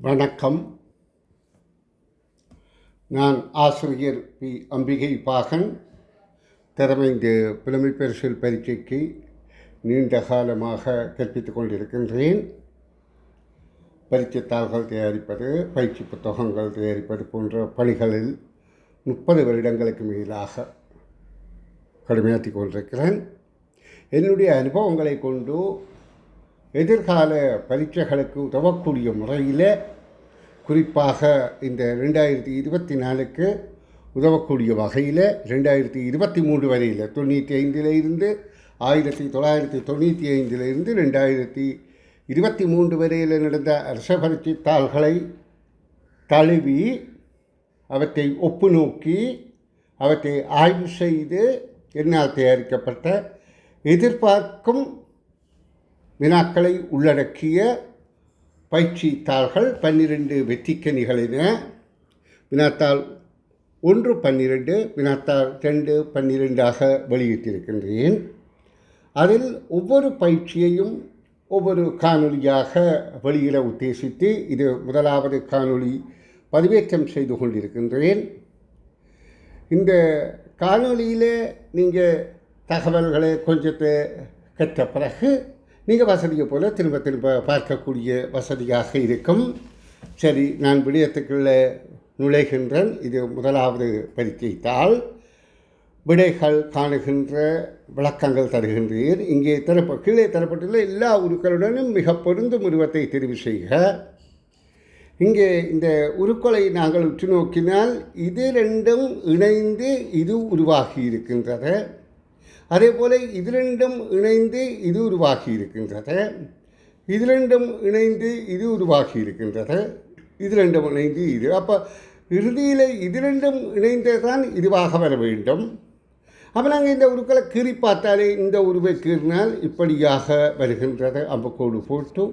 வணக்கம். நான் ஆசிரியர் பி. அம்பிகை பாகன். திறமைந்து புலமைப் பரிசில் பரீட்சைக்கு நீண்ட காலமாக கற்பித்துக் கொண்டிருக்கின்றேன். பரீட்சைத்தாள்கள் தயாரிப்பது, பயிற்சி புத்தகங்கள் தயாரிப்பது போன்ற பணிகளில் 30 வருடங்களுக்கு மேலாக கடுமையாற்றி கொண்டிருக்கிறேன். என்னுடைய அனுபவங்களை கொண்டு எதிர்கால பரீட்சைகளுக்கு உதவக்கூடிய முறையில், குறிப்பாக இந்த 2024க்கு உதவக்கூடிய வகையில் 2023 வரையில் 95 1995 2023 வரையில் நடந்த அரச பரீட்சை தாள்களை தழுவி அவற்றை ஒப்பு நோக்கி அவற்றை ஆய்வு செய்து என்னால் தயாரிக்கப்பட்ட எதிர்பார்க்கும் வினாக்களை உள்ளடக்கிய பயிற்சி தாள்கள் 12 வெற்றிக்கனிகளின. வினாத்தாள் 1 12, வினாத்தாள் 2 12 வெளியிட்டிருக்கின்றேன். அதில் ஒவ்வொரு பயிற்சியையும் ஒவ்வொரு காணொலியாக வெளியிட உத்தேசித்து இது முதலாவது காணொலி பதிவேற்றம் செய்து கொண்டிருக்கின்றேன். இந்த காணொலியில் நீங்கள் தகவல்களை கொஞ்சத்தை கற்ற பிறகு நீங்கள் வசதியை போல் திரும்ப திரும்ப பார்க்கக்கூடிய வசதியாக இருக்கும். சரி, நான் விடயத்துக்குள்ளே நுழைகின்றேன். இது முதலாவது பரீட்சைத்தாள். விடைகள் காணுகின்ற விளக்கங்கள் தருகின்றேன். இங்கே கீழே தரப்பட்டுள்ள எல்லா உருக்களுடனும் மிக பொருந்தும் உருவத்தை தெரிவு செய்க. இங்கே இந்த உருக்களை நாங்கள் உற்று நோக்கினால் இது ரெண்டும் இணைந்து இது உருவாகி இருக்கின்றது. அதே போல் இது ரெண்டும் இணைந்து இது உருவாகி இருக்கின்றது. இது ரெண்டும் இணைந்து இது உருவாகி இருக்கின்றது. இது ரெண்டும் இணைந்து இது. அப்போ இறுதியில் இது ரெண்டும் இணைந்து தான் இதுவாக வர வேண்டும். அப்போ நாங்கள் இந்த உருக்களை கீறி பார்த்தாலே இந்த உருவை கீறினால் இப்படியாக வருகின்றது. அம்பக்கோடு போட்டு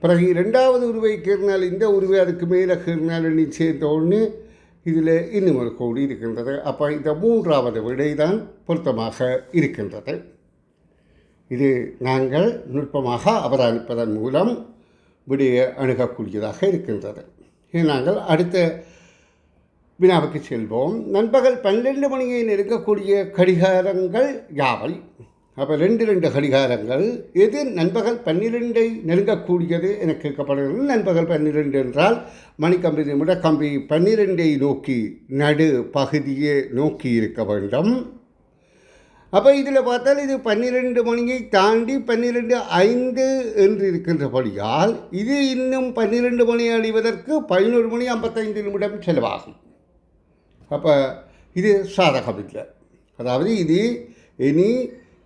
பிறகு 2வது உருவை கீறினால் இந்த உருவை அதுக்கு மேலே கீறினால் எண்ணி சேர்ந்த ஒன்று இதில் இன்னும் ஒரு கோடு இருக்கின்றது. அப்போ இந்த 3வது விடை தான் பொருத்தமாக இருக்கின்றது. இது நாங்கள் நுட்பமாக அவதானிப்பதன் மூலம் விடையை அணுகக்கூடியதாக இருக்கின்றது. நாங்கள் அடுத்த வினாவுக்கு செல்வோம். நண்பகல் 12 மணியை நெருங்கக்கூடிய கடிகாரங்கள் யாவை? அப்போ 2 கடிகாரங்கள். எது நண்பகல் 12 நெருங்கக்கூடியது என கேட்கப்படுகிறது. நண்பகல் 12 என்றால் மணிக்கம்பி நிமிடக்கம்பி 12 நோக்கி நடு பகுதியை நோக்கி இருக்க வேண்டும். அப்போ இதில் பார்த்தால் இது 12 மணியை தாண்டி 12:05 என்று இருக்கின்றபடியால் இது இன்னும் 12 மணி அடைவதற்கு 11:55 செலவாகும். அப்போ இது சாதகமில்லை. அதாவது இது இனி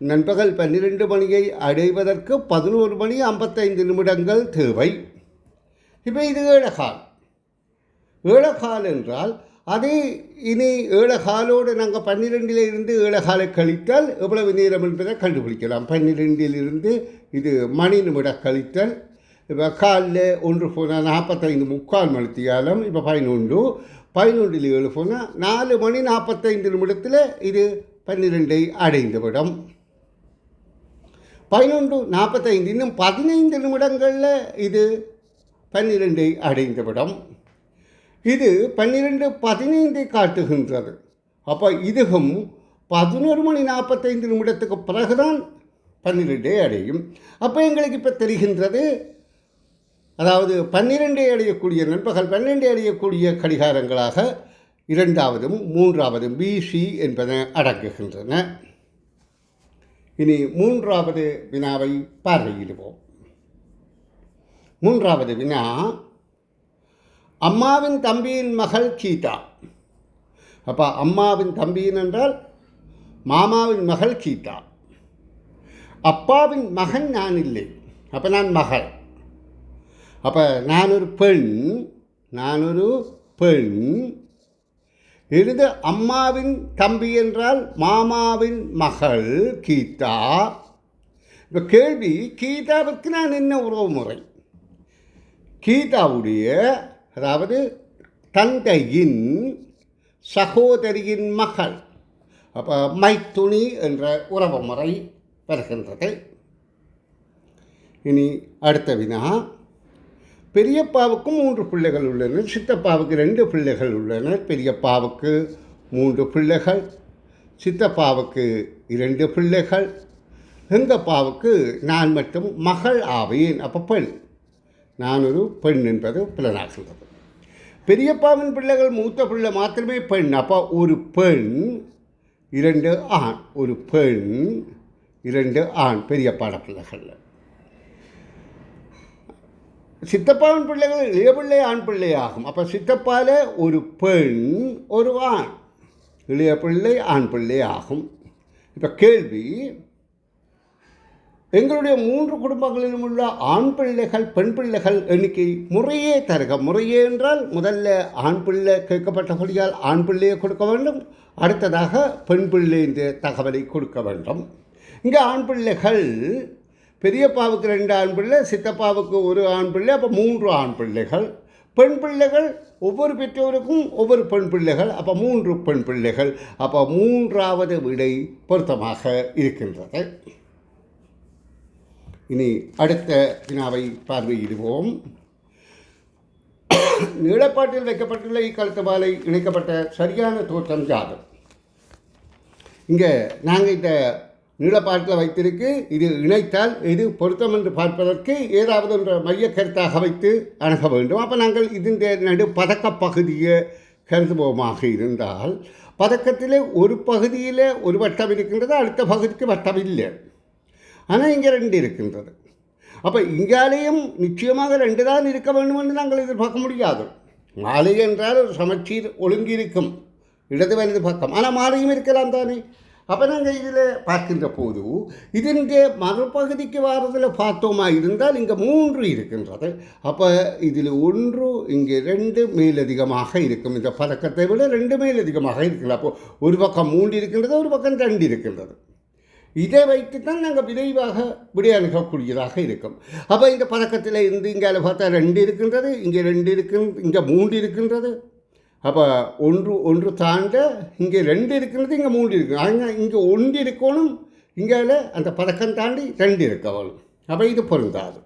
நண்பகல் 12 மணியை அடைவதற்கு 11:55 தேவை. இப்போ இது ஏழகால். ஏழகால் என்றால் அது இனி ஏழகாலோடு நாங்கள் 12 ஏழகாலை கழித்தால் எவ்வளவு நேரம் என்பதை கண்டுபிடிக்கலாம். 12 இது மணி நிமிட கழித்தல். இப்போ காலில் 1 போனால் 45 முக்கால் மணித்தியாலம். இப்போ 11 7 போனால் 4 மணி 45 நிமிடத்தில் இது 12 அடைந்துவிடும். 11:45 இன்னும் 15 நிமிடங்களில் இது 12 அடைந்துவிடும். இது 12:15 காட்டுகின்றது. அப்போ இதுவும் 11:45 பிறகுதான் 12 அடையும். அப்போ எங்களுக்கு இப்போ தெரிகின்றது, அதாவது 12 அடையக்கூடிய நண்பகல் 12 அடையக்கூடிய கடிகாரங்களாக 2வதும் 3வதும் BC என்பன அடங்குகின்றன. இனி 3வது வினாவை பார்வையிடுவோம். 3வது வினா, அம்மாவின் தம்பியின் மகள் கீதா. அப்போ அம்மாவின் தம்பியின் என்றால் மாமாவின் மகள் கீதா. அப்பாவின் மகன் நான் இல்லை. அப்போ நான் மகள். அப்போ நான் ஒரு பெண். எழுது அம்மாவின் தம்பி என்றால் மாமாவின் மகள் கீதா. இப்போ கேள்வி, கீதாவுக்கு நான் என்ன உறவு முறை? கீதாவுடைய, அதாவது தந்தையின் சகோதரியின் மகள். அப்போ மைத்துனி என்ற உறவு முறை வருகின்றது. இனி அடுத்த வினா, பெரியப்பாவுக்கும் 3 பிள்ளைகள் உள்ளனர், சித்தப்பாவுக்கு 2 பிள்ளைகள் உள்ளனர். பெரியப்பாவுக்கு 3 பிள்ளைகள், சித்தப்பாவுக்கு 2 பிள்ளைகள், எங்கப்பாவுக்கு நான் மட்டும் மகள் ஆவேன். அப்போ பெண், நான் ஒரு பெண் என்பது புலனாகிறது. பெரியப்பாவின் பிள்ளைகள் மூத்த பிள்ளை மாத்திரமே பெண். அப்போ ஒரு பெண் 2 ஆண், ஒரு பெண் 2 ஆண் பெரியப்பாட பிள்ளைகள். சித்தப்பாவின் பிள்ளைகள் இளைய பிள்ளை ஆண் பிள்ளை ஆகும். அப்போ சித்தப்பால ஒரு பெண் ஒரு ஆண், இளைய பிள்ளை ஆண் பிள்ளை ஆகும். இப்போ கேள்வி, எங்களுடைய 3 குடும்பங்களிலும் உள்ள ஆண் பிள்ளைகள் பெண் பிள்ளைகள் எண்ணிக்கை முறையே தருக. முறையே என்றால் முதல்ல ஆண் பிள்ளை கேட்கப்பட்டபடியால் ஆண் பிள்ளையை கொடுக்க வேண்டும், அடுத்ததாக பெண் பிள்ளை என்ற தகவலை கொடுக்க வேண்டும். இங்கே ஆண் பிள்ளைகள் பெரியப்பாவுக்கு 2 ஆண் பிள்ளை, சித்தப்பாவுக்கு 1 ஆண் பிள்ளை, அப்போ 3 ஆண் பிள்ளைகள். பெண் பிள்ளைகள் ஒவ்வொரு பெற்றோருக்கும் ஒவ்வொரு பெண் பிள்ளைகள், அப்போ 3 பெண் பிள்ளைகள். அப்போ 3வது விடை பொருத்தமாக இருக்கின்றது. இனி அடுத்த வினாவை பார்வையிடுவோம். நீளப்பாட்டில் வைக்கப்பட்டுள்ள இக்கழுத்துவாலை இணைக்கப்பட்ட சரியான தோற்றம் யாது? இங்கே நாங்கள் இந்த நீளப்பாட்டில் வைத்திருக்கு, இது இணைத்தால் இது பொருத்தம் என்று பார்ப்பதற்கு ஏதாவது ஒன்று மைய கருத்தாக வைத்து அணுக வேண்டும். அப்போ நாங்கள் இதன் நடு பதக்க பகுதியை கருதுவோமாக இருந்தால், பதக்கத்திலே ஒரு பகுதியில் ஒரு வட்டம் இருக்கின்றது, அடுத்த பகுதிக்கு வட்டம் இல்லை. ஆனால் இங்கே 2 இருக்கின்றது. அப்போ இங்காலேயும் நிச்சயமாக 2 தான் இருக்க வேண்டும் என்று நாங்கள் எதிர்பார்க்க முடியாது. மாலை என்றால் ஒரு சமச்சீர் ஒழுங்கி இருக்கும், இடது வலது பக்கம். ஆனால் மாலையும் இருக்கலாம் தானே. அப்போ நாங்கள் இதில் பார்க்கின்ற போது இதன் மறுபகுதிக்கு வாரத்தில் பார்த்தோமா இருந்தால் இங்கே 3 இருக்கின்றது. அப்போ இதில் 1 இங்கே 2 மேலதிகமாக இருக்கும். இந்த பதக்கத்தை விட 2 மேலதிகமாக இருக்கலாம். அப்போது ஒரு பக்கம் 3 இருக்கின்றது, ஒரு பக்கம் 2 இருக்கின்றது. இதை வைத்து தான் நாங்கள் விரைவாக விடையணுகக்கூடியதாக இருக்கும். அப்போ இந்த பதக்கத்தில் இருந்து இங்கே பார்த்தா 2 இருக்கின்றது, இங்கே 2 இருக்கின்றது, இங்கே 3 இருக்கின்றது. அப்போ ஒன்று தாண்ட இங்கே 2 இருக்கின்றது, இங்கே 3 இருக்குது. அதனால் இங்கே 1 இருக்கணும், இங்கே அந்த பதக்கம் தாண்டி 2 இருக்கணும். அப்போ இது பொருந்தாது.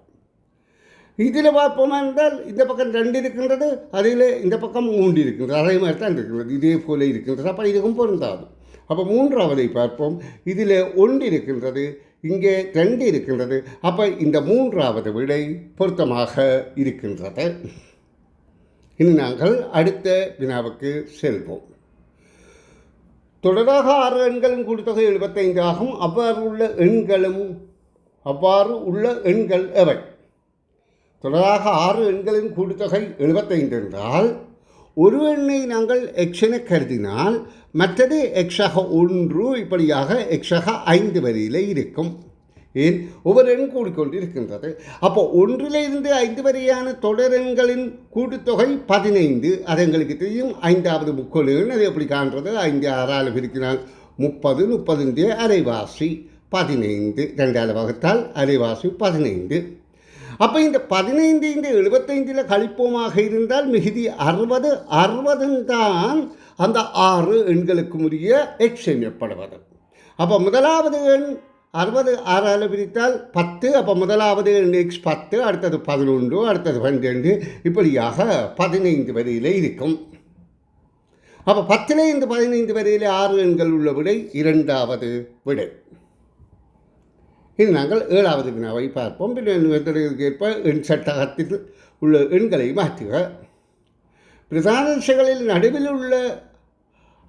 இதில் பார்ப்போமா என்றால் இந்த பக்கம் 2 இருக்கின்றது, அதில் இந்த பக்கம் 3 இருக்கின்றது, அதே மாதிரி தான் இருக்கின்றது, இதே போல இருக்கின்றது. அப்போ இதுக்கும் பொருந்தாது. அப்போ 3வதை பார்ப்போம். இதில் 1 இருக்கின்றது, இங்கே 2 இருக்கின்றது. அப்போ இந்த 3வது விடை பொருத்தமாக இருக்கின்றது. இனி நாங்கள் அடுத்த வினாவுக்கு செல்வோம். தொடராக 6 எண்களின் கூட்டுத்தொகை 75 ஆகும். அவ்வாறு உள்ள எண்கள் எவை? தொடராக 6 எண்களின் கூட்டுத்தொகை 75 என்றால் ஒரு எண்ணை நாங்கள் எக்ஸ் என கருதினால் மற்றது எக்ஸாக 1 இப்படியாக எக்ஸாக 5 வரையில் இருக்கும். ஏன், ஒவ்வொரு எண் கூடிக்கொண்டு இருக்கின்றது. அப்போ 1லிருந்து 5 வரையான தொடர் எண்களின் கூட்டுத்தொகை 15. அது எங்களுக்கு தெரியும். 5வது முக்கோண எண் அது எப்படி காண்றது? 5 6ஆல் பெருக்கினால் 30, 30 அரைவாசி 15, 2ஆல் வகுத்தால் அரைவாசி 15. அப்போ இந்த 15 இந்த 75 கழிப்போமாக இருந்தால் மிகுதி 60. 60 தான் அந்த 6 எண்களுக்கு உரிய எக்ஸ் எண்ணப்படுவது. அப்போ முதலாவது எண் 60 6ஆல் பிரித்தால் 10. அப்போ முதலாவது எண் எக்ஸ் 10, அடுத்தது 11, அடுத்தது 12, இப்படியாக 15 வரையில் இருக்கும். அப்போ 10லிருந்து 15 வரையில் 6 எண்கள் உள்ள விடை 2வது விடை. இது நாங்கள் 7வது வினாவை பார்ப்போம். ஏற்ப எண் சட்டகத்தில் உள்ள எண்களை மாற்றுக. பிரதான திசைகளில் நடுவில் உள்ள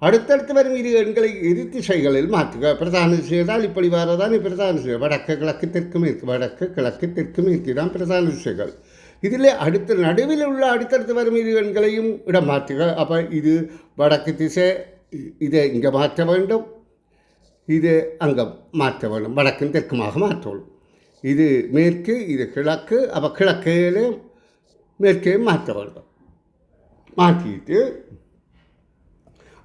அடுத்தடுத்து வரும் 2 எண்களை எதிர் திசைகளில் மாற்றுக. பிரதான திசைகள் இப்படி வரதான் பிரதான திசை. வடக்கு கிழக்கு தெற்கு மேற்கு, வடக்கு கிழக்கு தெற்கு மேற்கு தான் பிரதான திசைகள். இதில் நடுவில் உள்ள அடுத்தடுத்து வரும் 2 எண்களையும் இடம் மாற்றுக. அப்போ இது வடக்கு திசை, இதை இங்கே மாற்ற வேண்டும், இது அங்கே மாற்ற வேண்டும், வடக்கும் தெற்குமாக மாற்றணும். இது மேற்கு, இது கிழக்கு. அப்போ கிழக்கையிலே மேற்கே மாற்ற வேண்டும். மாற்றிட்டு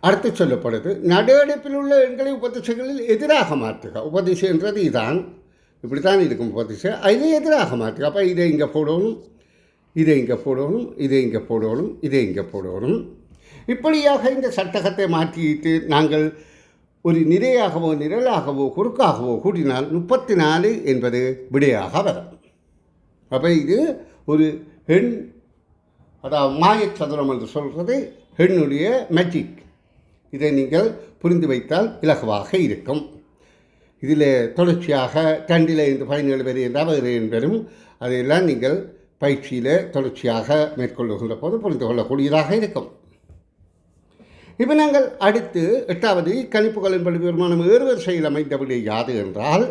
அடுத்து சொல்லப்படுது நடுவடைப்பில் உள்ள எண்களை உபதிசைகளில் எதிராக மாற்றுக. உபதிசை என்றது இதான், இப்படி தான் இருக்கும் உபதிசை, அதிலே எதிராக மாற்றுக. அப்போ இதை இங்கே போடணும், இதை இங்கே போடணும், இதை இங்கே போடணும், இதை இங்கே போடணும். இப்படியாக இந்த சட்டகத்தை மாற்றிட்டு நாங்கள் ஒரு நிறையாகவோ நிரலாகவோ குறுக்காகவோ கூட்டினால் 34 என்பது விடையாக வரும். அப்போ இது ஒரு எண், அதாவது மாயச்சதுரம் என்று சொல்கிறது எண்ணுடைய மேஜிக். இதை நீங்கள் புரிந்து வைத்தால் இலகுவாக இருக்கும். இதில் தொடர்ச்சியாக 2-17 வரை என்றால் வேறு என்பதும் அதையெல்லாம் நீங்கள் பயிற்சியில் தொடர்ச்சியாக மேற்கொள்ளுகின்ற போது புரிந்து கொள்ளக்கூடியதாக இருக்கும். இப்போ நாங்கள் அடுத்து 8வது கணிப்புகளின் படி பெருமானம் ஏறுவரிசையில் அமைந்த விடை யாது என்றால்,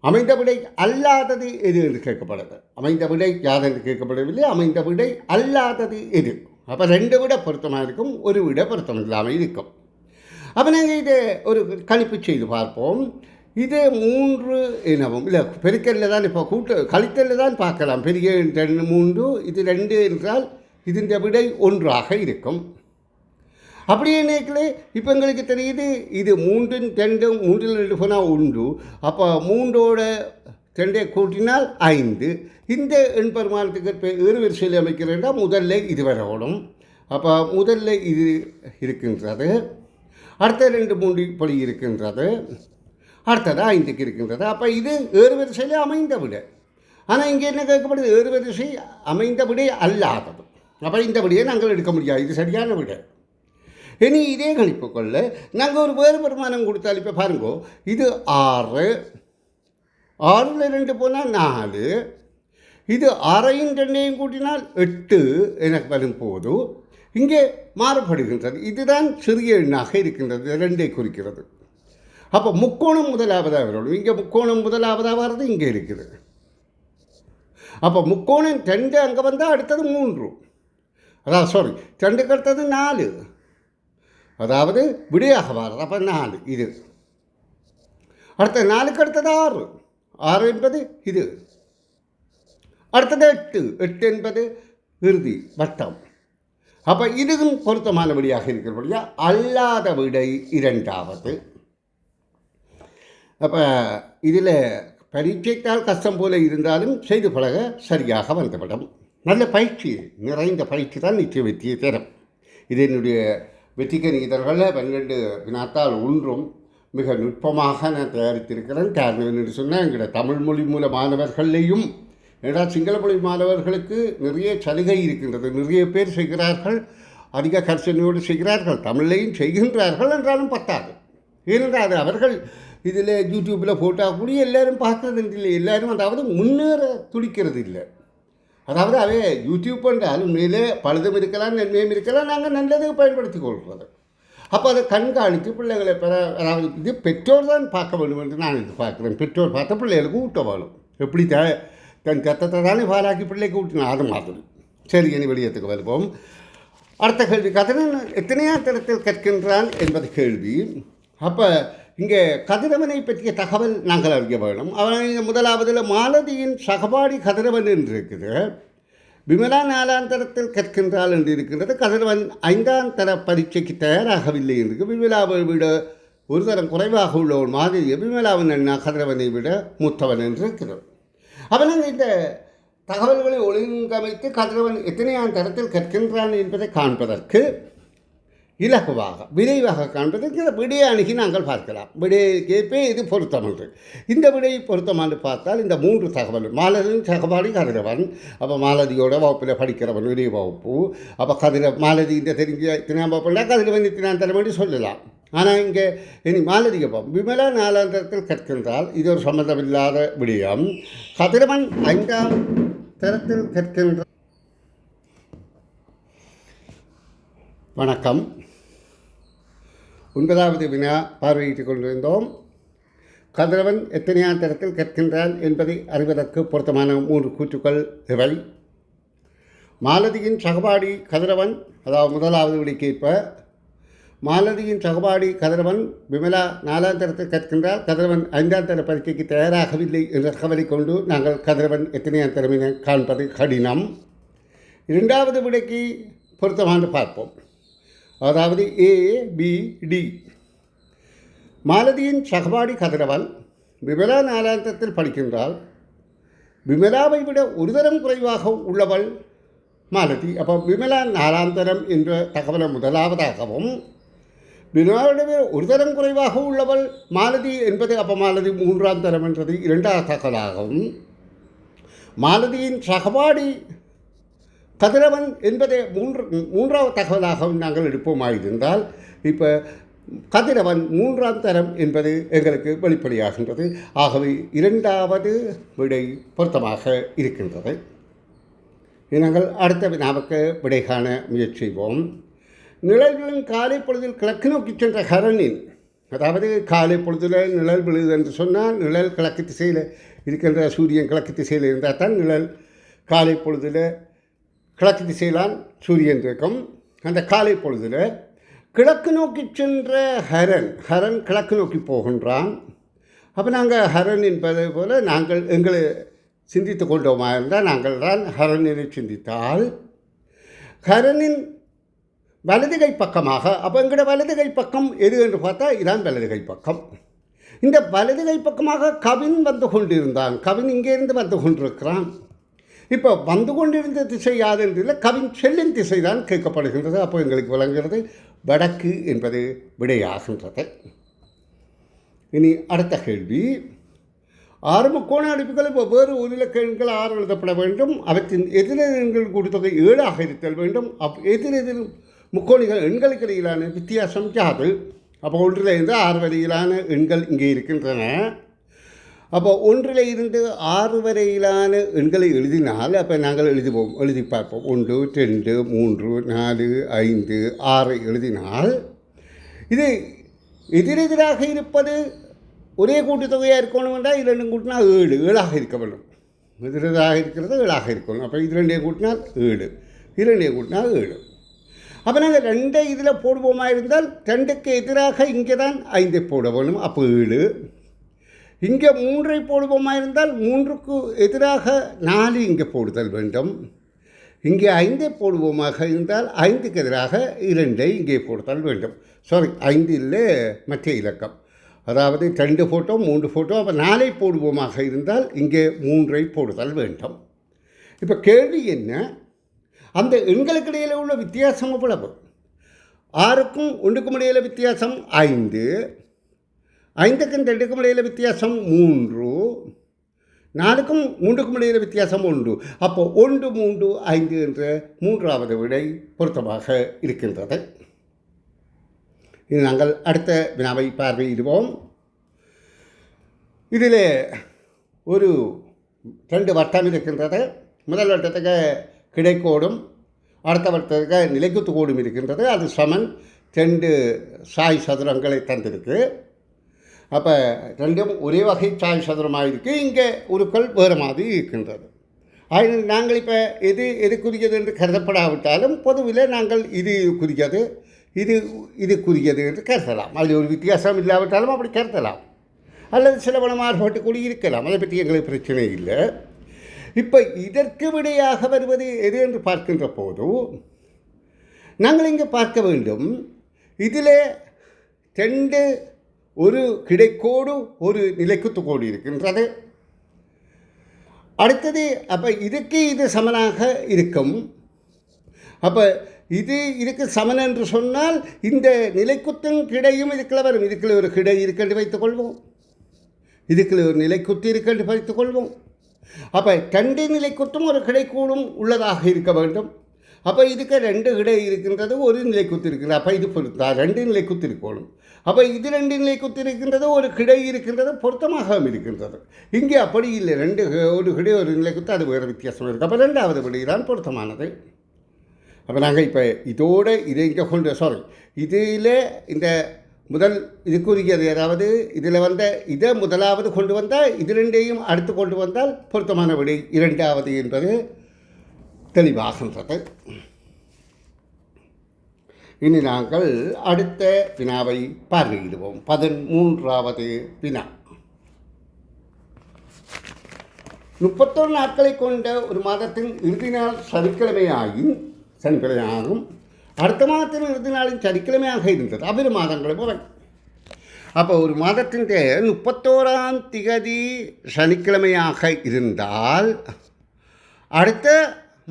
அமைந்த விடை அல்லாதது எது என்று கேட்கப்படுது. அமைந்த விடை யாது என்று கேட்கப்படவில்லை, அமைந்த விடை அல்லாதது எது. அப்போ 2 விட பொருத்தமாக இருக்கும், ஒரு விட பொருத்தம் இல்லாமல் இருக்கும். அப்போ நாங்கள் இதை ஒரு கணிப்பு செய்து பார்ப்போம். இது 3 எனவும் இல்லை, பெருக்கல்ல தான் இப்போ கழித்தலில் தான் பார்க்கலாம். பெரிய 3, இது 2 என்றால் இதன் விடை 1 இருக்கும். அப்படியே நினைக்கல. இப்போ எங்களுக்கு தெரியுது இது 3 2 3 போனால் 1. அப்போ 3ஓட 2 கூட்டினால் 5. இந்த எண் பெருமானத்துக்கு இப்போ ஏறுவரிசையில் அமைக்கிறேன்னா முதல்ல இது வரணும். அப்போ முதல்ல இது இருக்கின்றது, அடுத்த 2 3 இப்படி இருக்கின்றது, அடுத்தது 5க்கு இருக்கின்றது. அப்போ இது ஏறுவரிசையில் அமைந்த விட. ஆனால் இங்கே என்ன கேட்கப்படுது? ஏறுவரிசை அமைந்த விடை அல்லாதது. அப்போ இந்த விடையை நாங்கள் எடுக்க முடியாது, இது சரியான விட. இனி இதே கணிப்புக்குள்ள நாங்கள் ஒரு வேறு பெருமானம் கொடுத்தால், இப்போ பாருங்கோ, இது 6, 6ல் 2 போனால் 4, இது 6ஐயும் 2ஐயும் கூட்டினால் 8 எனக்கு வரும்போது இங்கே மாறுபடுகின்றது. இதுதான் சிறிய எண்ணாக இருக்கின்றது, 2ஐ குறிக்கிறது. அப்போ முக்கோணம் முதலாவதாக வரணும். இங்கே முக்கோணம் முதலாவதாக வர்றது இங்கே இருக்குது. அப்போ முக்கோணம் 2 அங்கே வந்தால் அடுத்தது 3, அதாவது 2க்கு அடுத்தது 4, அதாவது விடையாக வர்றது. அப்போ 4 இது, அடுத்த 4க்கு அடுத்தது 6, 6 என்பது இது, அடுத்தது 8, 8 என்பது இறுதி வட்டம். அப்போ இதுவும் பொருத்தமான விடையாக இருக்கிறபடியா அல்லாத விடை 2வது. அப்போ இதில் பரீட்சைத்தால் கஷ்டம் போல இருந்தாலும் செய்து பழக சரியாக வந்துவிடும். நல்ல பயிற்சி, நிறைந்த பயிற்சி தான் நிச்சய வெற்றியை தரும். இது என்னுடைய வெற்றிக்கணி இதழ்களில் 12 வினாத்தால் ஒன்றும் மிக நுட்பமாக நான் தயாரித்திருக்கிறேன். காரணம் என்று சொன்னால் எங்களோட தமிழ் மொழி மூல மாணவர்களையும், ஏன்னா சிங்கள மொழி மாணவர்களுக்கு நிறைய சலுகை இருக்கின்றது. நிறைய பேர் செய்கிறார்கள், அதிக கர்சனையோடு செய்கிறார்கள், தமிழையும் செய்கின்றார்கள். என்றாலும் பத்தாது. ஏனென்றால் அது அவர்கள் இதில் யூடியூப்பில் போட்டால் கூட எல்லோரும் பார்க்குறது இல்லை, எல்லோரும் அதாவது முன்னேற துடிக்கிறது இல்லை. அதாவது அவை யூடியூப் என்றால் உண்மையிலே பழுதும் இருக்கலாம், நன்மையும் இருக்கலாம், நாங்கள் நல்லதை பயன்படுத்தி கொள்கிறது. அப்போ அதை கண்காணித்து பிள்ளைகளை அதாவது இது பெற்றோர் தான் பார்க்க வேண்டும் என்று நான் இது பார்க்குறேன். பெற்றோர் பார்த்த பிள்ளைகளுக்கு ஊட்ட வேணும். எப்படி தன் சத்தத்தை தானே பாலாக்கி பிள்ளைக்கு ஊட்டினா அது மாதிரி. சரி, இனி வெளியத்துக்கு வருவோம். அடுத்த கேள்வி, கதிரவன் எத்தனையாம் தரத்தில் கற்கின்றான் என்பது கேள்வி. அப்போ இங்கே கதிரவனை பற்றிய தகவல் நாங்கள் அறிய வேணும். அவன் முதலாவதில் மாலதியின் சகபாடி கதிரவன் என்று இருக்குது. விமலா 4ஆம் தரத்தில் கற்கின்றாள் என்று இருக்கின்றது. கதிரவன் 5ஆம் தர பரீட்சைக்கு தயாராகவில்லை என்று, விமலாவை விட ஒரு தரம் குறைவாக உள்ள ஒரு மாதிரி விமலாவின் அண்ணா கதிரவனை விட மூத்தவன் என்று இருக்கிறார். அவன் இந்த தகவல்களை ஒழுங்கமைத்து கதிரவன் எத்தனையாம் தரத்தில் கற்கின்றான் என்பதை காண்பதற்கு இலகுவாக விரைவாக காண்பதற்கு இந்த விடையை அணுகி நாங்கள் பார்க்கலாம். விடையேற்பே இது பொருத்தம் என்று. இந்த விடையை பொருத்தமானு பார்த்தால் இந்த 3 தகவல், மாலதியின் சகபாடி கதிரவன். அப்போ மாலதியோட வகுப்பில் படிக்கிறவன் விரை வகுப்பு. அப்போ மாலதி இந்த தெரிஞ்ச இத்தனாம் வகுப்புனா கதிரவன் இத்தனாம் தரமேடி சொல்லலாம். ஆனால் இங்கே இனி மாலதியை பார்ப்போம். விமலா 4ஆம் தரத்தில் கற்கின்றால் இது ஒரு சம்மந்தமில்லாத விடயம். கதிரவன் 5ஆம் தரத்தில் கற்கின்ற. வணக்கம். 9வது வினா பார்வையிட்டுக் கொண்டிருந்தோம். கதிரவன் எத்தனையாம் தரத்தில் கற்கின்றான் என்பதை அறிவதற்கு பொருத்தமான 3 கூற்றுக்கள் இவை. மாலதியின் சகபாடி கதிரவன், அதாவது முதலாவது விடைக்கேற்ப மாலதியின் சகபாடி கதிரவன் விமலா 4ஆம் தரத்தில் கற்கின்றால் கதிரவன் 5ஆம் தர பரீட்சைக்கு தயாராகவில்லை என்ற தகவலை கொண்டு நாங்கள் கதிரவன் எத்தனையாம் தரமினை காண்பது கடினம். 2வது விடைக்கு பொருத்தமான பார்ப்போம். அதாவது ABD. மாலதியின் சகபாடி கதிரவன் விமலா 4ஆம் தரத்தில் படிக்கின்றால் விமலாவை விட ஒரு தரம் குறைவாக உள்ளவள் மாலதி. அப்போ விமலா 4ஆம் தரம் என்ற தகவலை முதலாவதாகவும், விமலாவிட ஒரு தரம் குறைவாக உள்ளவள் மாலதி என்பது அப்போ மாலதி 3ஆம் தரம் என்றது 2வது தகவலாகவும், மாலதியின் சகபாடி கதிரவன் என்பதை மூன்றாவது தகவலாகவும் நாங்கள் எடுப்போமாயிருந்தால் இப்போ கதிரவன் 3ஆம் தரம் என்பது எங்களுக்கு வெளிப்படையாகின்றது. ஆகவே 2வது விடை பொருத்தமாக இருக்கின்றது. நாங்கள் அடுத்த வினாவுக்கு விடை காண முயற்சி செய்வோம். நிழல்களின் காலை பொழுதில் கிழக்கு நோக்கி சென்ற ஹரனின், அதாவது காலை பொழுதில் நிழல் விழுது என்று சொன்னால் நிழல் கிழக்கு திசையில் இருக்கின்ற சூரியன் கிழக்கு திசையில் இருந்தால் தான் நிழல் காலை பொழுதில் கிழக்கு திசையிலான் சூரியன் இருக்கும். அந்த காலை பொழுதில் கிழக்கு நோக்கி சென்ற ஹரன் கிழக்கு நோக்கி போகின்றான். அப்போ நாங்கள் ஹரன் என்பதை போல் நாங்கள் எங்களை சிந்தித்து கொண்டோமா இருந்தால் நாங்கள் தான் ஹரனினை சிந்தித்தால் ஹரனின் வலதுகை பக்கமாக, அப்போ எங்களோட வலதுகை பக்கம் எது என்று பார்த்தா இதான் வலதுகை பக்கம். இந்த வலதுகை பக்கமாக கவின் வந்து கொண்டிருந்தான். கவின் இங்கேருந்து வந்து கொண்டிருக்கிறான். இப்போ வந்து கொண்டிருந்த திசை யாது என்றில்லை, கவின் செல்லும் திசை தான் கேட்கப்படுகின்றது. அப்போ எங்களுக்கு விளங்குகிறது வடக்கு என்பது விடையாகின்றது. இனி அடுத்த கேள்வி. 6 முக்கோண அடுப்புகள் வெவ்வேறு ஒரு இலக்க எண்கள் 6 எழுதப்பட வேண்டும். அவற்றின் எதிரெண்கள் கூட்டுத்தொகை 7 இருத்தல் வேண்டும். எதிரெதிர் முக்கோணிகள் எண்களுக்கு இடையிலான வித்தியாசம் யாது? அப்போ 1 இருந்து 6 வரையிலான எண்கள் இங்கே இருக்கின்றன. அப்போ 1 இருந்து 6 வரையிலான எண்களை எழுதினால் அப்போ நாங்கள் எழுதி பார்ப்போம். 1, 2, 3, 4, 5, 6 எழுதினால் இது எதிரெதிராக இருப்பது ஒரே கூட்டுத்தொகையாக இருக்கணும் என்றால் 2 கூட்டினா 7 இருக்க வேண்டும். எதிரெதிராக இருக்கிறது 7 இருக்கணும். அப்போ இது 2 கூட்டினால் 7, 2 கூட்டினா 7. அப்போ நாங்கள் 2 இதில் போடுவோமா இருந்தால் 2க்கு எதிராக இங்கே தான் 5 போட வேணும். அப்போ 7. இங்கே 3 போடுவோமா இருந்தால் 3க்கு எதிராக 4 இங்கே போடுதல் வேண்டும். இங்கே 5 போடுவோமாக இருந்தால் 5க்கு எதிராக 2 இங்கே போடுதல் வேண்டும். 5 இல்லை மற்ற இலக்கம், அதாவது 2 போட்டோ 3 போட்டோ. அப்போ 4 போடுவோமாக இருந்தால் இங்கே 3 போடுதல் வேண்டும். இப்போ கேள்வி என்ன? அந்த எண்களுக்கு இடையில் உள்ள வித்தியாசம் எவ்வளவு? 6க்கும் 1க்கும் இடையில் வித்தியாசம் 5, 5க்கும் 2க்கும் இடையில் வித்தியாசம் 3, 4க்கும் 3க்கும் இடையில் வித்தியாசம் 1. அப்போ 1, 3, 5 என்ற 3வது விடை பொருத்தமாக இருக்கின்றது. இது நாங்கள் அடுத்த வினாவை பார்வையிடுவோம். இதில் ஒரு 2 வட்டம் இருக்கின்றது. முதல் வட்டத்துக்கு கிடைக்கோடும், அடுத்த வட்டத்துக்கு நிலைக்குத்து கோடும் இருக்கின்றது. அது சமன் 2 சாய் சதுரங்களை தந்திருக்கு. அப்போ 2ம் ஒரே வகை சாய் சதுரமாக இருக்குது. இங்கே உருக்கள் வேறு மாதிரி இருக்கின்றது. அதனால் நாங்கள் இப்போ எது குறியது என்று கருதப்படாவிட்டாலும் பொதுவில் நாங்கள் இது குறியது இது குறியது என்று கருதலாம். அதில் ஒரு வித்தியாசம் இல்லாவிட்டாலும் அப்படி கருதலாம். அல்லது சில மாறுபாட்டு கூடி இருக்கலாம். அதை பற்றி எங்களுக்கு பிரச்சனை இல்லை. இப்போ இதற்கு விடையாக வருவது எது என்று பார்க்கின்ற போது நாங்கள் இங்கே பார்க்க வேண்டும். இதில் 2 ஒரு கிடைக்கோடு ஒரு நிலைக்குத்து கோடு இருக்கின்றது. அடுத்தது அப்போ இது சமனாக இருக்கும். அப்போ இதுக்கு சமன் என்று சொன்னால் இந்த நிலைக்குத்தின் கிடையும் இதுக்குள்ள வரும். இதுக்குள்ள ஒரு கிடை இருக்கென்று வைத்துக்கொள்வோம். இதுக்குள்ள ஒரு நிலைக்குத்து இருக்கென்று வைத்துக்கொள்வோம். அப்போ 2 நிலைக்குத்தும் ஒரு கிடைக்கூடும் உள்ளதாக இருக்க வேண்டும். அப்போ இதுக்கு 2 கிடை இருக்கின்றது, ஒரு நிலைக்குத்து இருக்கிறது. அப்போ இது பொருத்தா 2 நிலைக்குத்து இருக்கணும். அப்போ இது 2 நிலைக்குத்து இருக்கின்றது, ஒரு கிடை இருக்கின்றது, பொருத்தமாக இருக்கின்றது. இங்கே அப்படி இல்லை. ஒரு கிடை ஒரு நிலைக்குத்து, அது வேறு வித்தியாசம் இருக்குது. அப்போ 2வது விடை தான் பொருத்தமானது. அப்போ நாங்கள் இப்போ இதோடு இதை இங்கே கொண்டு இதில் இந்த முதல் இதுக்குரியது, அதாவது இதில் இதை முதலாவது கொண்டு வந்தால் இது 2ஐயும் அடுத்து கொண்டு வந்தால் பொருத்தமான விடை 2வது என்பது தெளிவாகின்றது. இனி நாங்கள் அடுத்த வினாவை பார்வையிடுவோம். 13வது வினா. 31 நாட்களை கொண்ட ஒரு மாதத்தின் இறுதி நாள் சனிக்கிழமையாகும். அடுத்த மாதத்தின் இறுதி நாளின் சனிக்கிழமையாக இருந்தது. அவ்விரு மாதங்களும் வரை. அப்போ ஒரு மாதத்தின் 31ஆம் திகதி சனிக்கிழமையாக இருந்தால் அடுத்த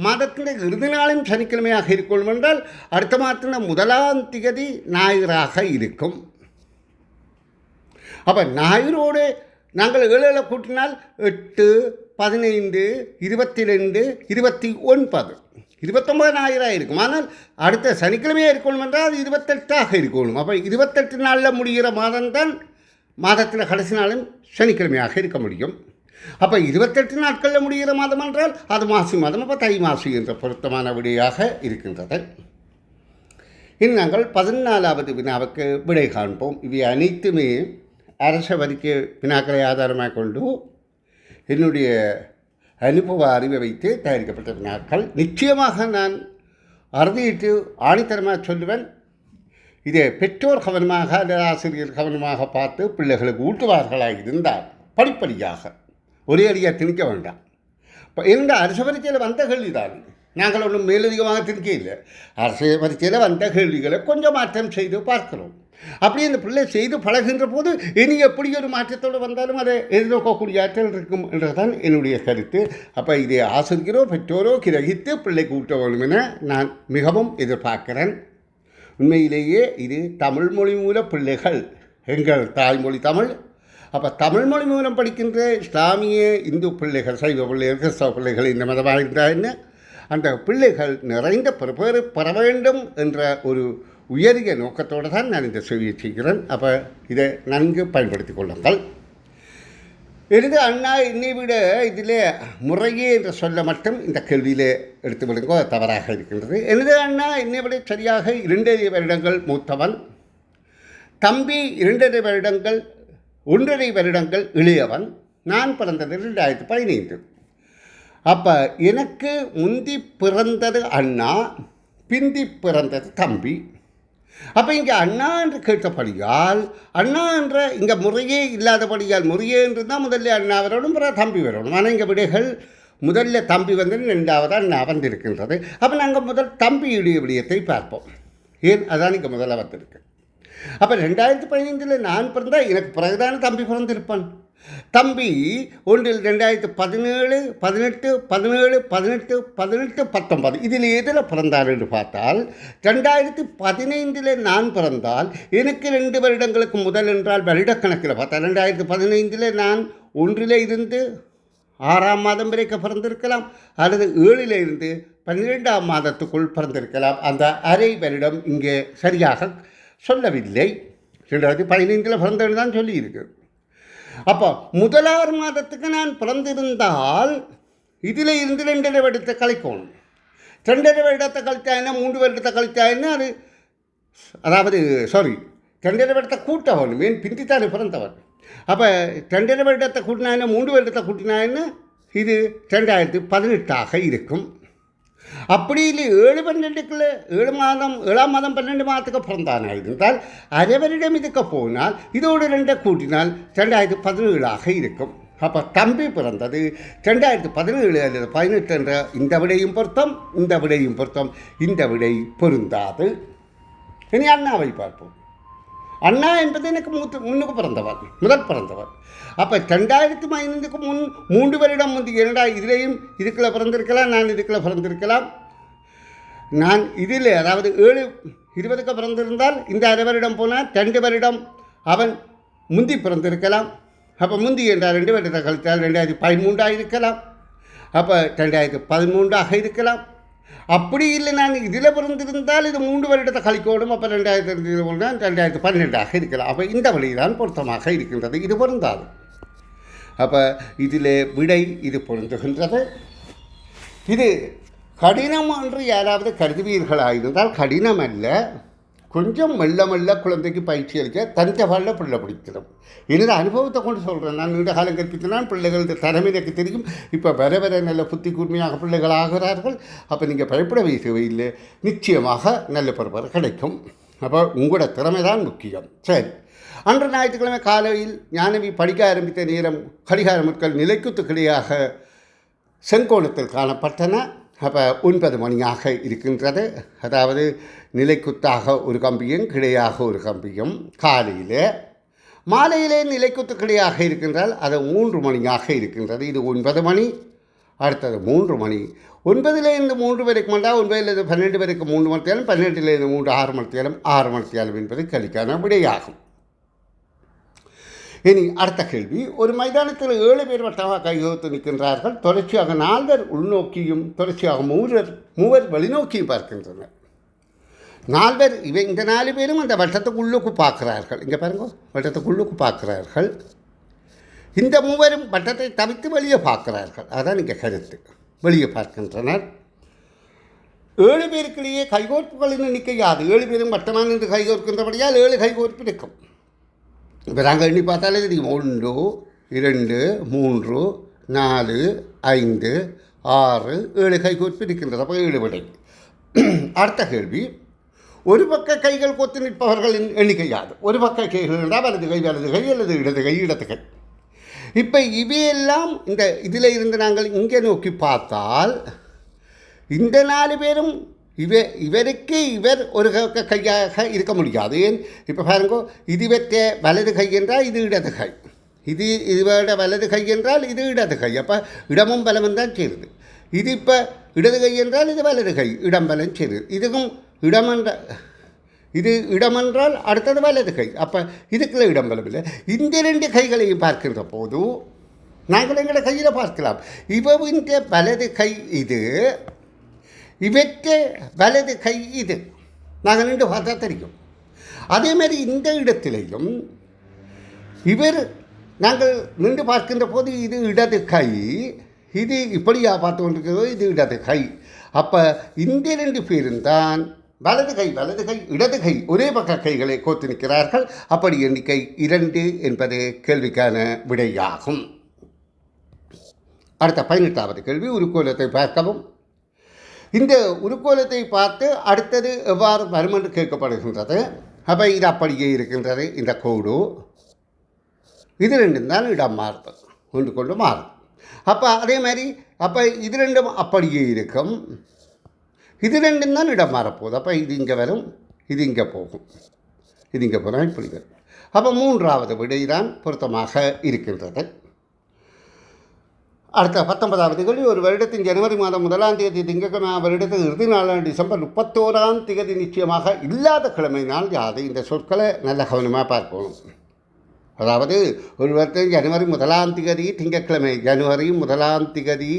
மாதத்தின் இறுதி நாளும் சனிக்கிழமையாக இருக்கணும் என்றால் அடுத்த மாதத்தின் 1ஆம் திகதி ஞாயிறாக இருக்கும். அப்போ ஞாயிறோடு நாங்கள் 7 கூட்டினால் 8, 15, 22, 29. 29,000 இருக்கும். ஆனால் அடுத்த சனிக்கிழமையாக இருக்கணும் என்றால் அது 28ஆக இருக்கணும். அப்போ 28 நாளில் முடிகிற மாதம்தான் மாதத்தில் கடைசி நாளும் சனிக்கிழமையாக இருக்க முடியும். அப்போ 28 நாட்களில் முடிகிற மாதம் என்றால் அது மாசி மாதம். அப்போ தை மாசி என்ற பொருத்தமான விடையாக இருக்கின்றது. இனி நாங்கள் 14வது வினாவுக்கு விடை காண்போம். இவை அனைத்துமே அரச வரிக்கை வினாக்களை ஆதாரமாக கொண்டு என்னுடைய அனுபவ அறிவை வைத்து தயாரிக்கப்பட்ட வினாக்கள். நிச்சயமாக நான் அறுதியிட்டு ஆணித்தரமாக சொல்லுவேன், இதை பெற்றோர் கவனமாக அல்லது ஆசிரியர் கவனமாக பார்த்து பிள்ளைகளுக்கு ஊட்டுவார்களாக இருந்தால் படிப்படியாக ஒரே அடியாக திணிக்க வேண்டாம். இப்போ எந்த அரசு பரீட்சையில் வந்த கேள்வி தான், நாங்கள் ஒன்றும் மேலதிகமாக திணிக்க இல்லை. அரசு பரீட்சையில் வந்த கேள்விகளை கொஞ்சம் மாற்றம் செய்து பார்க்கிறோம். அப்படி அந்த பிள்ளை செய்து பழகின்ற போது இனி எப்படி ஒரு மாற்றத்தோடு வந்தாலும் அதை எதிர்நோக்கக்கூடிய ஆற்றல் இருக்கும் என்றுதான் என்னுடைய கருத்து. அப்போ இதை ஆசிரியரோ பெற்றோரோ கிரகித்து பிள்ளைக்கு ஊட்ட வேண்டும் என நான் மிகவும் எதிர்பார்க்கிறேன். உண்மையிலேயே இது தமிழ் மொழி மூல பிள்ளைகள், எங்கள் தாய்மொழி தமிழ். அப்போ தமிழ் மொழி மூலம் படிக்கின்ற இஸ்லாமிய இந்து பிள்ளைகள், சைவ பிள்ளைகள், கிறிஸ்தவ பிள்ளைகள் இந்த மதமாக இருந்தால் என்ன, அந்த பிள்ளைகள் நிறைந்த பெற வேண்டும் என்ற ஒரு உயரிய நோக்கத்தோடு தான் நான் இந்த சேவையை செய்கிறேன். அப்போ இதை நன்கு பயன்படுத்தி கொள்ளுங்கள். எனது அண்ணா என்னை விட இதில் முறையே என்ற சொல்ல மட்டும் இந்த கேள்வியில் எடுத்து விடுங்கோ, தவறாக இருக்கின்றது. எனது அண்ணா என்னை விட சரியாக 2.5 வருடங்கள் மூத்தவன். தம்பி 2.5 வருடங்கள் 1.5 வருடங்கள் இளையவன். நான் பிறந்தது 2015. அப்போ எனக்கு முந்தி பிறந்தது அண்ணா, பிந்தி பிறந்தது தம்பி. அப்போ இங்கே அண்ணா என்று கேட்டபடியால் அண்ணா என்ற இங்கே முறையே இல்லாதபடியால், முறையே என்று தான் முதல்ல அண்ணா வரணும், பிறகு தம்பி வரணும். ஆனால் இங்கே விடைகள் முதல்ல தம்பி வந்து 2வது அண்ணா வந்திருக்கின்றது. அப்போ நாங்கள் முதல் தம்பியுடைய விடயத்தை பார்ப்போம். ஏன் அதான் இங்கே முதல்ல வந்திருக்கு. அப்போ 2015 நான் பிறந்தால் எனக்கு பிறகுதான தம்பி பிறந்திருப்பான். தம்பி ஒன்றில் 2017, 18, 17, 18, 18, 19 இதில் எதில் பிறந்தார் என்று பார்த்தால் 2015 நான் பிறந்தால் எனக்கு 2 வருடங்களுக்கு முதல் என்றால் வருடக்கணக்கில் பார்த்தால் 2015 நான் 1 இருந்து 6ஆம் மாதம் வரைக்கும் பிறந்திருக்கலாம், அல்லது 7 இருந்து 12ஆம் மாதத்துக்குள் பிறந்திருக்கலாம். அந்த அரை வருடம் இங்கே சரியாக சொல்லவில்லை. 2015 பிறந்தேன்னு தான் சொல்லியிருக்கு. அப்போ முதலாறு மாதத்துக்கு நான் பிறந்திருந்தால் இதில் இருந்து 2.5 வருடத்தை கழிக்கணும். 2.5 வருடத்தை கழித்தாயின்னா 3 வருடத்தை கழித்தாயின்னா அது, அதாவது 2.5 வருடத்தை கூட்ட வேணும். ஏன் பிந்தித்தானே பிறந்தவன். அப்போ 2.5 வருடத்தை கூட்டினாயின்னா 3 வருடத்தை கூட்டினாயின்னா இது 2018 இருக்கும். அப்படி இல்லை 7 மாதம் 12 மாதத்துக்கு பிறந்தானா இருந்தால் அரை வருடம் இதுக்கு போனால் இதோடு 2 கூட்டினால் 2017 இருக்கும். அப்போ தம்பி பிறந்தது 2017 அல்லது 18 என்ற இந்த விடையும் பொருத்தம், இந்த விடையும் பொருத்தம், இந்த விடை பொருந்தாது. இனி அண்ணாவை பார்ப்போம். அண்ணா என்பது எனக்கு முன்னுக்கு பிறந்தவர், முதல் பிறந்தவர். அப்போ 2015 முன் 3 வருடம் முந்தி இதிலையும் இதுக்குள்ளே பிறந்திருக்கலாம், நான் இதுக்குள்ளே பிறந்திருக்கலாம். நான் இதில் அதாவது 7-20 பிறந்திருந்தால் இந்த அரை வருடம் போனால் 2 வருடம் அவன் முந்தி பிறந்திருக்கலாம். அப்போ முந்தி என்றால் 2 வருடத்தை கழித்தால் 2013 இருக்கலாம். அப்போ 2013 இருக்கலாம். அப்படி இல்லை நான் இதில் பிறந்திருந்தால் இது 3 வருடத்தை கழிக்கோடும். அப்போ 2012 இருக்கலாம். அப்போ இந்த வழிதான் பொருத்தமாக இருக்கின்றது. இது பொருந்தாது. அப்போ இதில் விடை இது பொருந்துகின்றது. இது கடினம் என்று யாராவது கருதுவீர்களாக இருந்தால் கடினம் அல்ல. கொஞ்சம் மெல்ல மெல்ல குழந்தைக்கு பயிற்சி அளிக்க தஞ்சவாளில் பிள்ளை பிடிக்கிறோம். எனது அனுபவத்தை கொண்டு சொல்கிறேன். நான் நீண்ட காலம் கற்பித்தினால் பிள்ளைகளது திறமை எனக்கு தெரியும். இப்போ வர வர நல்ல புத்தி கூர்மையாக பிள்ளைகள் ஆகிறார்கள். அப்போ நீங்கள் பயப்படவே தேவையில்லை. நிச்சயமாக நல்ல பருவம் கிடைக்கும். அப்போ உங்களோட திறமை தான் முக்கியம். சரி, அன்று ஞாயிற்றுக்கிழமை காலையில் ஞானவி படிக்க ஆரம்பித்த நேரம் கடிகார முட்கள் நிலைக்குத்து கிடையாக செங்கோணத்தில் காணப்பட்டன. அப்போ 9 மணியாக இருக்கின்றது. அதாவது நிலைக்குத்தாக ஒரு கம்பியும் கிடையாக ஒரு கம்பியும் காலையில். மாலையிலே நிலைக்குத்து கிடையாக இருக்கின்றால் அது 3 மணியாக இருக்கின்றது. இது 9 மணி, அடுத்தது 3 மணி. 9லேருந்து 3 வரைக்கும் வந்தால் 9லேருந்து 12 வரைக்கும் 3 மணித்தேலம், 12லேருந்து 3 6 மணித்தேலம், 6 மணித்தேலம் என்பது கலிக்கான விடையாகும். இனி அடுத்த கேள்வி. ஒரு மைதானத்தில் 7 பேர் வட்டமாக கைகோர்த்து நிற்கின்றார்கள். தொடர்ச்சியாக 4 பேர் உள்நோக்கியும் தொடர்ச்சியாக மூவர் வெளிநோக்கியும் பார்க்கின்றனர். 4 பேர் இந்த 4 பேரும் அந்த வட்டத்துக்குள்ளுக்கு பார்க்கிறார்கள். இங்கே பாருங்க, வட்டத்துக்குள்ளுக்கு பார்க்கிறார்கள். இந்த மூவரும் வட்டத்தை தவிர்த்து வெளியே பார்க்கிறார்கள். அதான் இங்கே கருத்து. வெளியே பார்க்கின்றனர். 7 பேருக்கிடையே கைகோர்ப்புகளின் எண்ணிக்கை யாது? 7 பேரும் வட்டமாக நின்று கைகோர்க்கின்றபடியால் 7 கைகோர்ப்பு இருக்கும். இப்போ நாங்கள் எண்ணி பார்த்தாலே தெரியும். 1 2 3 4 5 6 7 கைகோர்ப்பு இருக்கின்றது. அப்போ 7 விடை. அடுத்த கேள்வி. ஒரு பக்க கைகள் கோத்து நிற்பவர்களின் எண்ணிக்கை யாது? ஒரு பக்க கைகள் என்றால் வலது கை அல்லது இடது கை. இப்போ இவையெல்லாம் இந்த இதில் இருந்து நாங்கள் இங்கே நோக்கி பார்த்தால் இந்த 4 பேரும் இவருக்கு இவர் ஒரு கையாக இருக்க முடியாது. ஏன்? இப்போ பாருங்கோ, இது வெற்ற வலது கை என்றால் இது இடது கை, இதுவோட வலது கை என்றால் இது இடது கை. அப்போ இடமும் பலமும் தான் சேருது. இது இப்போ இடது கை என்றால் இது வலது கை, இடம் பலம் சேருது. இதுக்கும் இது இடமென்றால் அடுத்தது வலது கை. அப்போ இதுக்குள்ள இடம் பலம் இல்லை. இந்த 2 கைகளையும் பார்க்கின்ற போது நாங்கள் எங்களை கையில் பார்க்கலாம். இவவின் வலது கை இது, இவற்ற வலது கை இது. நாங்கள் நின்று பார்த்தா தெரியும். அதேமாதிரி இந்த இடத்திலையும் நாங்கள் நின்று பார்க்கின்ற போது இது இடது கை, இது இப்படியா பார்த்து கொண்டிருக்கிறதோ இது இடது கை. அப்போ இந்த 2 பேரும் தான் வலது கை இடது கை ஒரே பக்க கைகளை கோத்து நிற்கிறார்கள். அப்படி எண்ணிக்கை 2 என்பது கேள்விக்கான விடையாகும். அடுத்த 18வது கேள்வி. உருக்கோலத்தை பார்க்கவும். இந்த உருக்கோலத்தை பார்த்து அடுத்தது எவ்வாறு வரும் என்று கேட்கப்படுகின்றது. அப்போ இது அப்படியே இருக்கின்றது. இந்த கோடு இது 2 தான் இடம் மாறுது, ஒன்று கொண்டு மாறும். அப்போ அதே மாதிரி அப்போ இது 2 அப்படியே இருக்கும். இது 2 தான் இடம் மாறப்போகுது. அப்போ இது இங்கே வரும், இது இங்கே போகும், இது இங்கே போனால் இப்படி வரும். அப்போ 3வது விடை தான் பொருத்தமாக இருக்கின்றது. அடுத்த 19வது கேள்வி. ஒரு வருடத்தின் ஜனவரி மாதம் 1ஆம் தேதி திங்கட்கிழமை, வருடத்தின் இறுதி நாளான டிசம்பர் 31ஆம் தேதி நிச்சயமாக இல்லாத கிழமை நாள் யாது? இந்த சொற்களை நல்ல கவனமாக பார்க்கணும். அதாவது ஒரு வருடத்தின் ஜனவரி 1ஆம் தேதி திங்கட்கிழமை, ஜனவரி 1ஆம் தேதி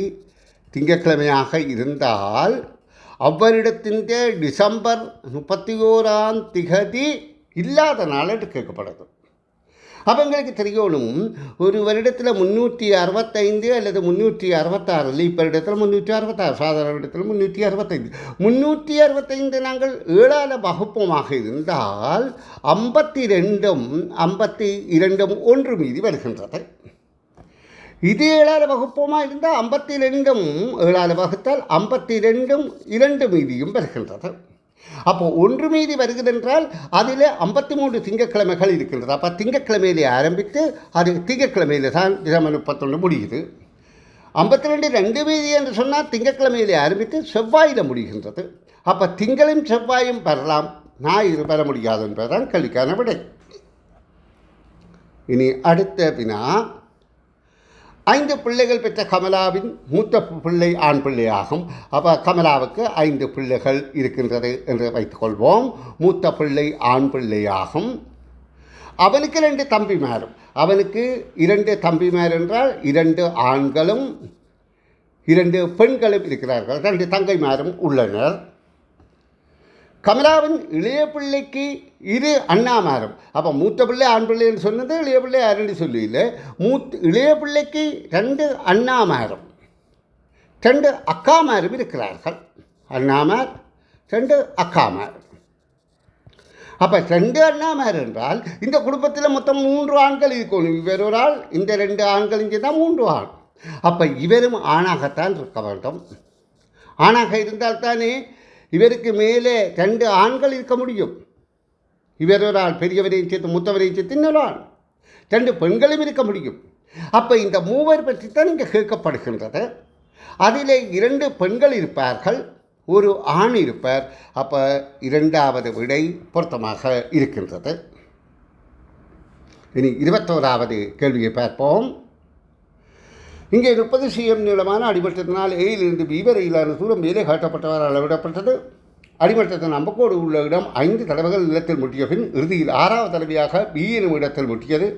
திங்கட்கிழமையாக இருந்தால் அவ்வரிடத்தின் டிசம்பர் 31ஆம் தேதி இல்லாத நாள் என்று கேட்கப்படுது. அப்போ எங்களுக்கு தெரியணும், ஒரு வருடத்தில் 365 அல்லது 366 இல்லை. இப்போ இடத்துல 366, சாதாரண இடத்துல 365. 365 நாங்கள் 7ஆல் வகுப்பமாக இருந்தால் 52ம் 52ம் 1 மீதி வருகின்றது. இது 7ஆல் வகுப்பமாக இருந்தால் 52ம் 7ஆல் வகுத்தால் 52ம் 2 மீதியும் வருகின்றது. அப்போ 1 மீதி வருகிறதென்றால் அதில் 53 திங்கட்கிழமைகள் இருக்கின்றது. அப்போ திங்கட்கிழமையிலே ஆரம்பித்து அது திங்கட்கிழமையில் தான் டிசம்பர் 31 முடியுது. 52 2 மீதி என்று சொன்னால் திங்கட்கிழமையிலே ஆரம்பித்து செவ்வாயில் முடிகின்றது. அப்போ திங்களும் செவ்வாயும் வரலாம், ஞாயிறு வர முடியாது என்பதுதான் கேள்விக்கான விடை. இனி அடுத்த வினா. 5 பிள்ளைகள் பெற்ற கமலாவின் மூத்த பிள்ளை ஆண் பிள்ளையாகும். அப்போ கமலாவுக்கு 5 பிள்ளைகள் இருக்கின்றது என்று வைத்துக்கொள்வோம். மூத்த பிள்ளை ஆண் பிள்ளையாகும். அவனுக்கு 2 தம்பிமாரும். அவனுக்கு 2 தம்பிமார் என்றால் 2 ஆண்களும் 2 பெண்களும் இருக்கிறார்கள். 2 தங்கைமாரும் உள்ளனர். கமலாவின் இளைய பிள்ளைக்கு 2 அண்ணாமாரும். அப்போ மூத்த பிள்ளை ஆண் பிள்ளைன்னு சொன்னது, இளைய பிள்ளை யாருன்னு சொல்லல. இளைய பிள்ளைக்கு 2 அண்ணாமாரும் 2 அக்காமாரும் இருக்கிறார்கள். அண்ணாமார் 2 அக்காமார். அப்போ 2 அண்ணாமார் என்றால் இந்த குடும்பத்தில் மொத்தம் 3 ஆண்கள் இருக்கணும். இவர் ஒரு ஆள், இந்த 2 ஆண்கள் இங்கே தான் 3 ஆண். அப்போ இவரும் ஆணாகத்தான் இருக்க வேண்டும். ஆணாக இருந்தால்தானே இவருக்கு மேலே 2 ஆண்கள் இருக்க முடியும். இவர் ஒரு ஆள், பெரியவரையும் சேர்த்து மூத்தவரையும் சேர்த்து இன்னொரு ஆள், 2 பெண்களும் இருக்க முடியும். அப்போ இந்த மூவர் பற்றி தான் இங்கே கேட்கப்படுகின்றது. அதில் 2 பெண்கள் இருப்பார்கள், 1 ஆண் இருப்பார். அப்போ 2வது விடை பொருத்தமாக இருக்கின்றது. இனி 21வது கேள்வியை பார்ப்போம். இங்கே 30 cm நீளமான அடிமட்டத்தினால் ஏயிலிருந்து பி வரையிலான தூரம் மேலே காட்டப்பட்டவர் அளவிடப்பட்டது. அடிமட்டத்தின் அம்பக்கோடு உள்ள இடம் 5 தடவைகள் நிலத்தில் முட்டிய பின் இறுதியில் 6வது தடவையாக பி எனும் இடத்தில் முட்டியது.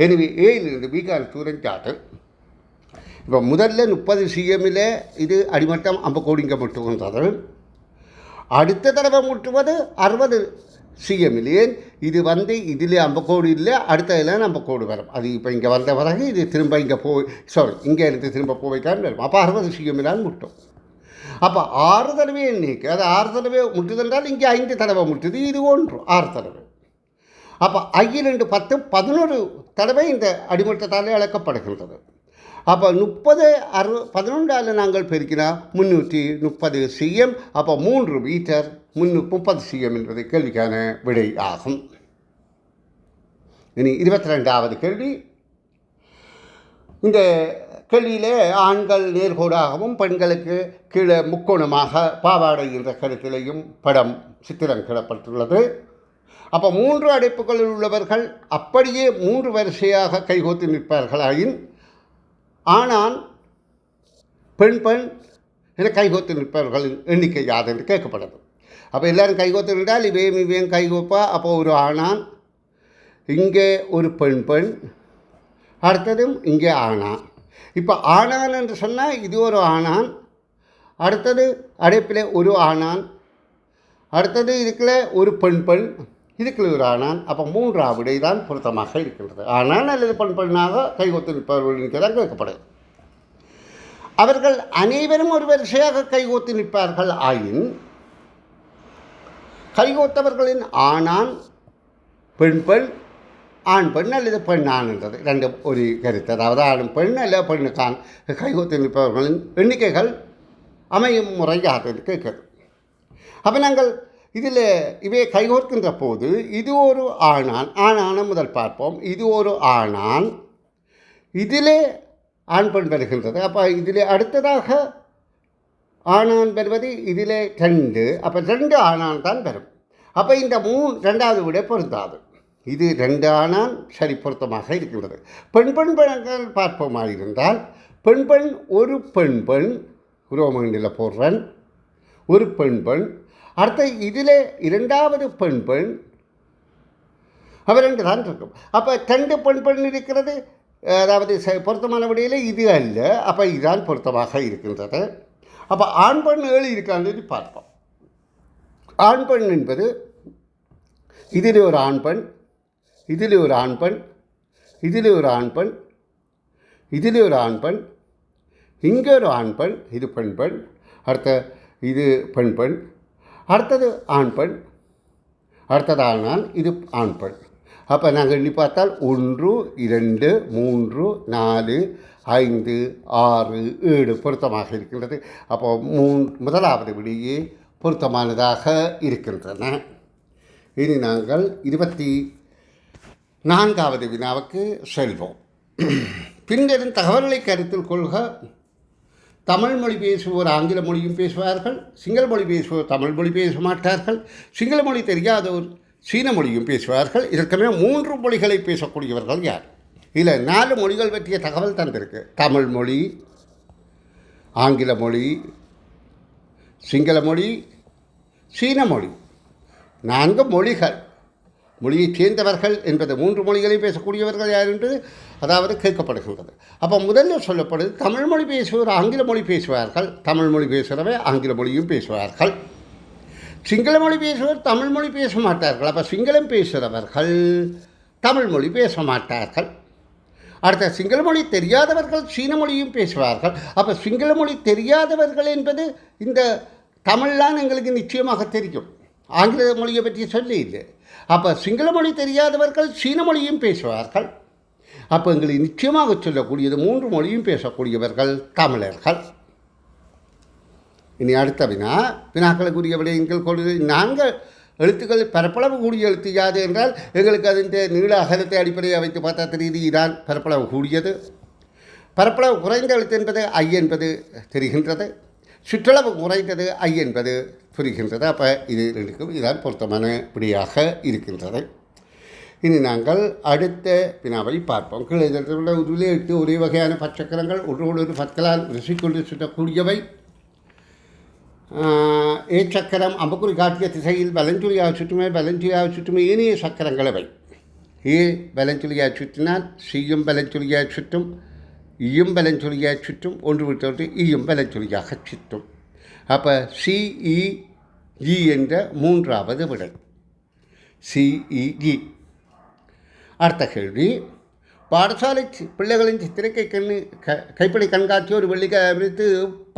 எனவே ஏயிலிருந்து பிக்கான தூரம் சாட்டு. இப்போ முதல்ல 30 சிஎம்மில் இது அடிமட்டம் அம்பக்கோடு இங்கே முட்டுகின்றது. அடுத்த தடவை முட்டுவது 60 சிஎம்மிலே. இது இதில் அம்பக்கோடு இல்லை, அடுத்த இதில் அம்பக்கோடு வரும். அது இப்போ இங்கே வந்த பிறகு இது திரும்ப இங்கே இங்கே இருந்து திரும்ப போய்க்கான்னு வரும். அப்போ 60 சிஎம்மிலான்னு முட்டும். அப்போ 6 தடவை எண்ணிக்கு அது 6 தடவை முட்டுதென்றால் இங்கே 5 தடவை முட்டுது, இது 6 தடவை. அப்போ 5 2 10 11 தடவை இந்த அடிமட்டத்தாலே அளக்கப்படுகின்றது. அப்போ 30 11ஆல் நாங்கள் பெருக்கினா 330 சிஎம். அப்போ 3 மீட்டர் 330 சிஎம் என்பது கேள்விக்கான விடை ஆகும். இனி 22வது கேள்வி. இந்த கேள்வியிலே ஆண்கள் நேர்கோடாகவும் பெண்களுக்கு கீழே முக்கோணமாக பாவாடை என்ற கருத்திலையும் படம் சித்திரம் கிடப்பட்டுள்ளது. அப்போ 3 அடைப்புகளில் உள்ளவர்கள் அப்படியே 3 வரிசையாக கைகோத்து நிற்பார்களாயின் ஆணான் பெண் என கைகோத்து நிற்பவர்களின் எண்ணிக்கை யாது என்று கேட்கப்படுது. அப்போ எல்லோரும் கைகோத்து நின்றால் இவையும் கைகோப்பா. அப்போ ஒரு ஆணான், இங்கே ஒரு பெண், அடுத்ததும் இங்கே ஆணான். இப்போ ஆணான் என்று சொன்னால் இது ஒரு ஆணான், அடுத்தது அடைப்பில் ஒரு ஆணான், அடுத்தது இதுக்குள்ள ஒரு பெண், இதுக்குள்ள ஒரு ஆணான். அப்போ 3ஆவது விடை தான் பொருத்தமாக இருக்கின்றது. ஆணான் அல்லது பெண்ணாக கைகோத்து நிற்பவர்களுக்கு தான் கேட்கப்படுது. அவர்கள் அனைவரும் ஒரு வரிசையாக கைகோத்து நிற்பார்கள் ஆயின் கைகோத்தவர்களின் ஆணான் பெண் ஆண் பெண் அல்லது பெண் ஆண் என்றது 2 ஒரு கருத்து. அதாவது ஆணும் பெண் அல்ல பெண்ணுக்கான் கைகோத்து நிற்பவர்களின் எண்ணிக்கைகள் அமையும் முறை யாது என்று கேட்குது. அப்போ நாங்கள் இதில் இவை கைகோர்க்கின்ற போது இது ஒரு ஆணான முதல் பார்ப்போம். இது ஒரு ஆணான், இதிலே ஆண் பெண் வருகின்றது. அப்போ இதில் அடுத்ததாக ஆணான் வருவது இதில் 2. அப்போ 2 ஆணான் தான் வரும். அப்போ இந்த 2வது விட பொருந்தாது. இது 2 ஆணான் சரி பொருத்தமாக இருக்கின்றது. பெண்கள் பார்ப்போமாக இருந்தால் பெண் ஒரு பெண் ரோமண்டில் போடுறன் ஒரு பெண். அடுத்த இதில் 2வது பெண் அவர் 2 தான் இருக்கும். அப்போ 2 பெண் இருக்கிறது. அதாவது பொருத்தமான விடையில் இது அல்ல. அப்போ இதுதான் பொருத்தமாக இருக்கின்றது. அப்போ ஆண் பெண் 7 இருக்கான்னு பார்ப்போம். ஆண் பெண் என்பது இதில் ஒரு ஆண் பெண், இதில் ஒரு ஆண் பெண், இதில் ஒரு ஆண் பெண், இதில் ஒரு ஆண் பெண், இங்கே ஒரு ஆண் பெண், இது பெண், அடுத்த இது பெண், அடுத்தது ஆண் பெண், அடுத்தது ஆணான், இது ஆண் பெண். அப்போ நாங்கள் எண்ணி பார்த்தால் 1 2 3 4 5 6 7 பொருத்தமாக இருக்கின்றது. அப்போ 1வது விடையே பொருத்தமானதாக இருக்கின்றன. இனி நாங்கள் 24வது வினாவுக்கு செல்வோம். பின்வரும் தகவல்களை கருத்தில் கொள்க. தமிழ் மொழி பேசுவோர் ஆங்கில மொழியும் பேசுவார்கள், சிங்கள மொழி பேசுவோர் தமிழ் மொழி பேச மாட்டார்கள், சிங்கள மொழி தெரியாதோர் சீன மொழியும் பேசுவார்கள். இதற்கமே 3 மொழிகளை பேசக்கூடியவர்கள் யார்? இதில் 4 மொழிகள் பற்றிய தகவல் தந்திருக்கு. தமிழ் மொழி, ஆங்கில மொழி, சிங்கள மொழி, சீன மொழி. 4 மொழிகள். மொழியைச் சேர்ந்தவர்கள் என்பது 3 மொழிகளையும் பேசக்கூடியவர்கள் யார் என்று அதாவது கேட்கப்படுகின்றது. அப்போ முதல்ல சொல்லப்படுது தமிழ் மொழி பேசுவோர் ஆங்கில மொழி பேசுவார்கள், தமிழ் மொழி பேசுகிறவை ஆங்கில மொழியும் பேசுவார்கள். சிங்கள மொழி பேசுவோர் தமிழ் மொழி பேச மாட்டார்கள். அப்போ சிங்களம் பேசுகிறவர்கள் தமிழ் மொழி பேச மாட்டார்கள். அடுத்த சிங்கள மொழி தெரியாதவர்கள் சீன மொழியும் பேசுவார்கள். அப்போ சிங்கள மொழி தெரியாதவர்கள் என்பது இந்த தமிழ்லாம் எங்களுக்கு நிச்சயமாக தெரியும், ஆங்கில மொழியை பற்றி சொல்லி இல்லை. அப்போ சிங்கள மொழி தெரியாதவர்கள் சீன மொழியும் பேசுவார்கள். அப்போ எங்களுக்கு நிச்சயமாக சொல்லக்கூடியது 3 மொழியும் பேசக்கூடியவர்கள் தமிழர்கள். இனி அடுத்த வினாக்களுக்குரிய விடயங்கள் கொள்கை 4 எழுத்துக்கள் பரப்பளவு கூடிய எழுத்து யாது என்றால் எங்களுக்கு அதன் நீள அகலத்தை அடிப்படையாக வைத்து பார்த்தா தெரியுது இதான் பரப்பளவு கூடியது. பரப்பளவு குறைந்த எழுத்து என்பது ஐ என்பது தெரிகின்றது, சுற்றளவு குறைந்தது ஐ என்பது புரிகின்றது. அப்போ இது 2க்கும் இதுதான் பொருத்தமான விடையாக இருக்கின்றது. இனி நாங்கள் அடுத்த வினாவை பார்ப்போம். கீழே உருவிலே 8 ஒரே வகையான பச்சக்கரங்கள் ஒன்றோடு ஒரு பற்களால் ருசிக்கொண்டு சுற்றக்கூடியவை. சக்கரம் அம்புக்குறி காட்டிய திசையில் வலஞ்சுழியாக சுற்றுமே, வலஞ்சுழியாக சுற்றுமே ஏனைய சக்கரங்களவை. ஏ வலஞ்சுழியாக சுற்றினால் சியும் வலஞ்சுழியாக சுற்றும், ஈயும் வலஞ்சுழியாக சுற்றும், ஒன்று விட்டு ஈயும் வலஞ்சுழியாக சுற்றும். அப்போ CEG என்ற மூன்றாவது விடை CEG. அடுத்த கேள்வி, பாடசாலை பிள்ளைகளின் சித்திரைக்கை கைப்படி கண்காட்சி ஒரு வெள்ளிக்கிழமை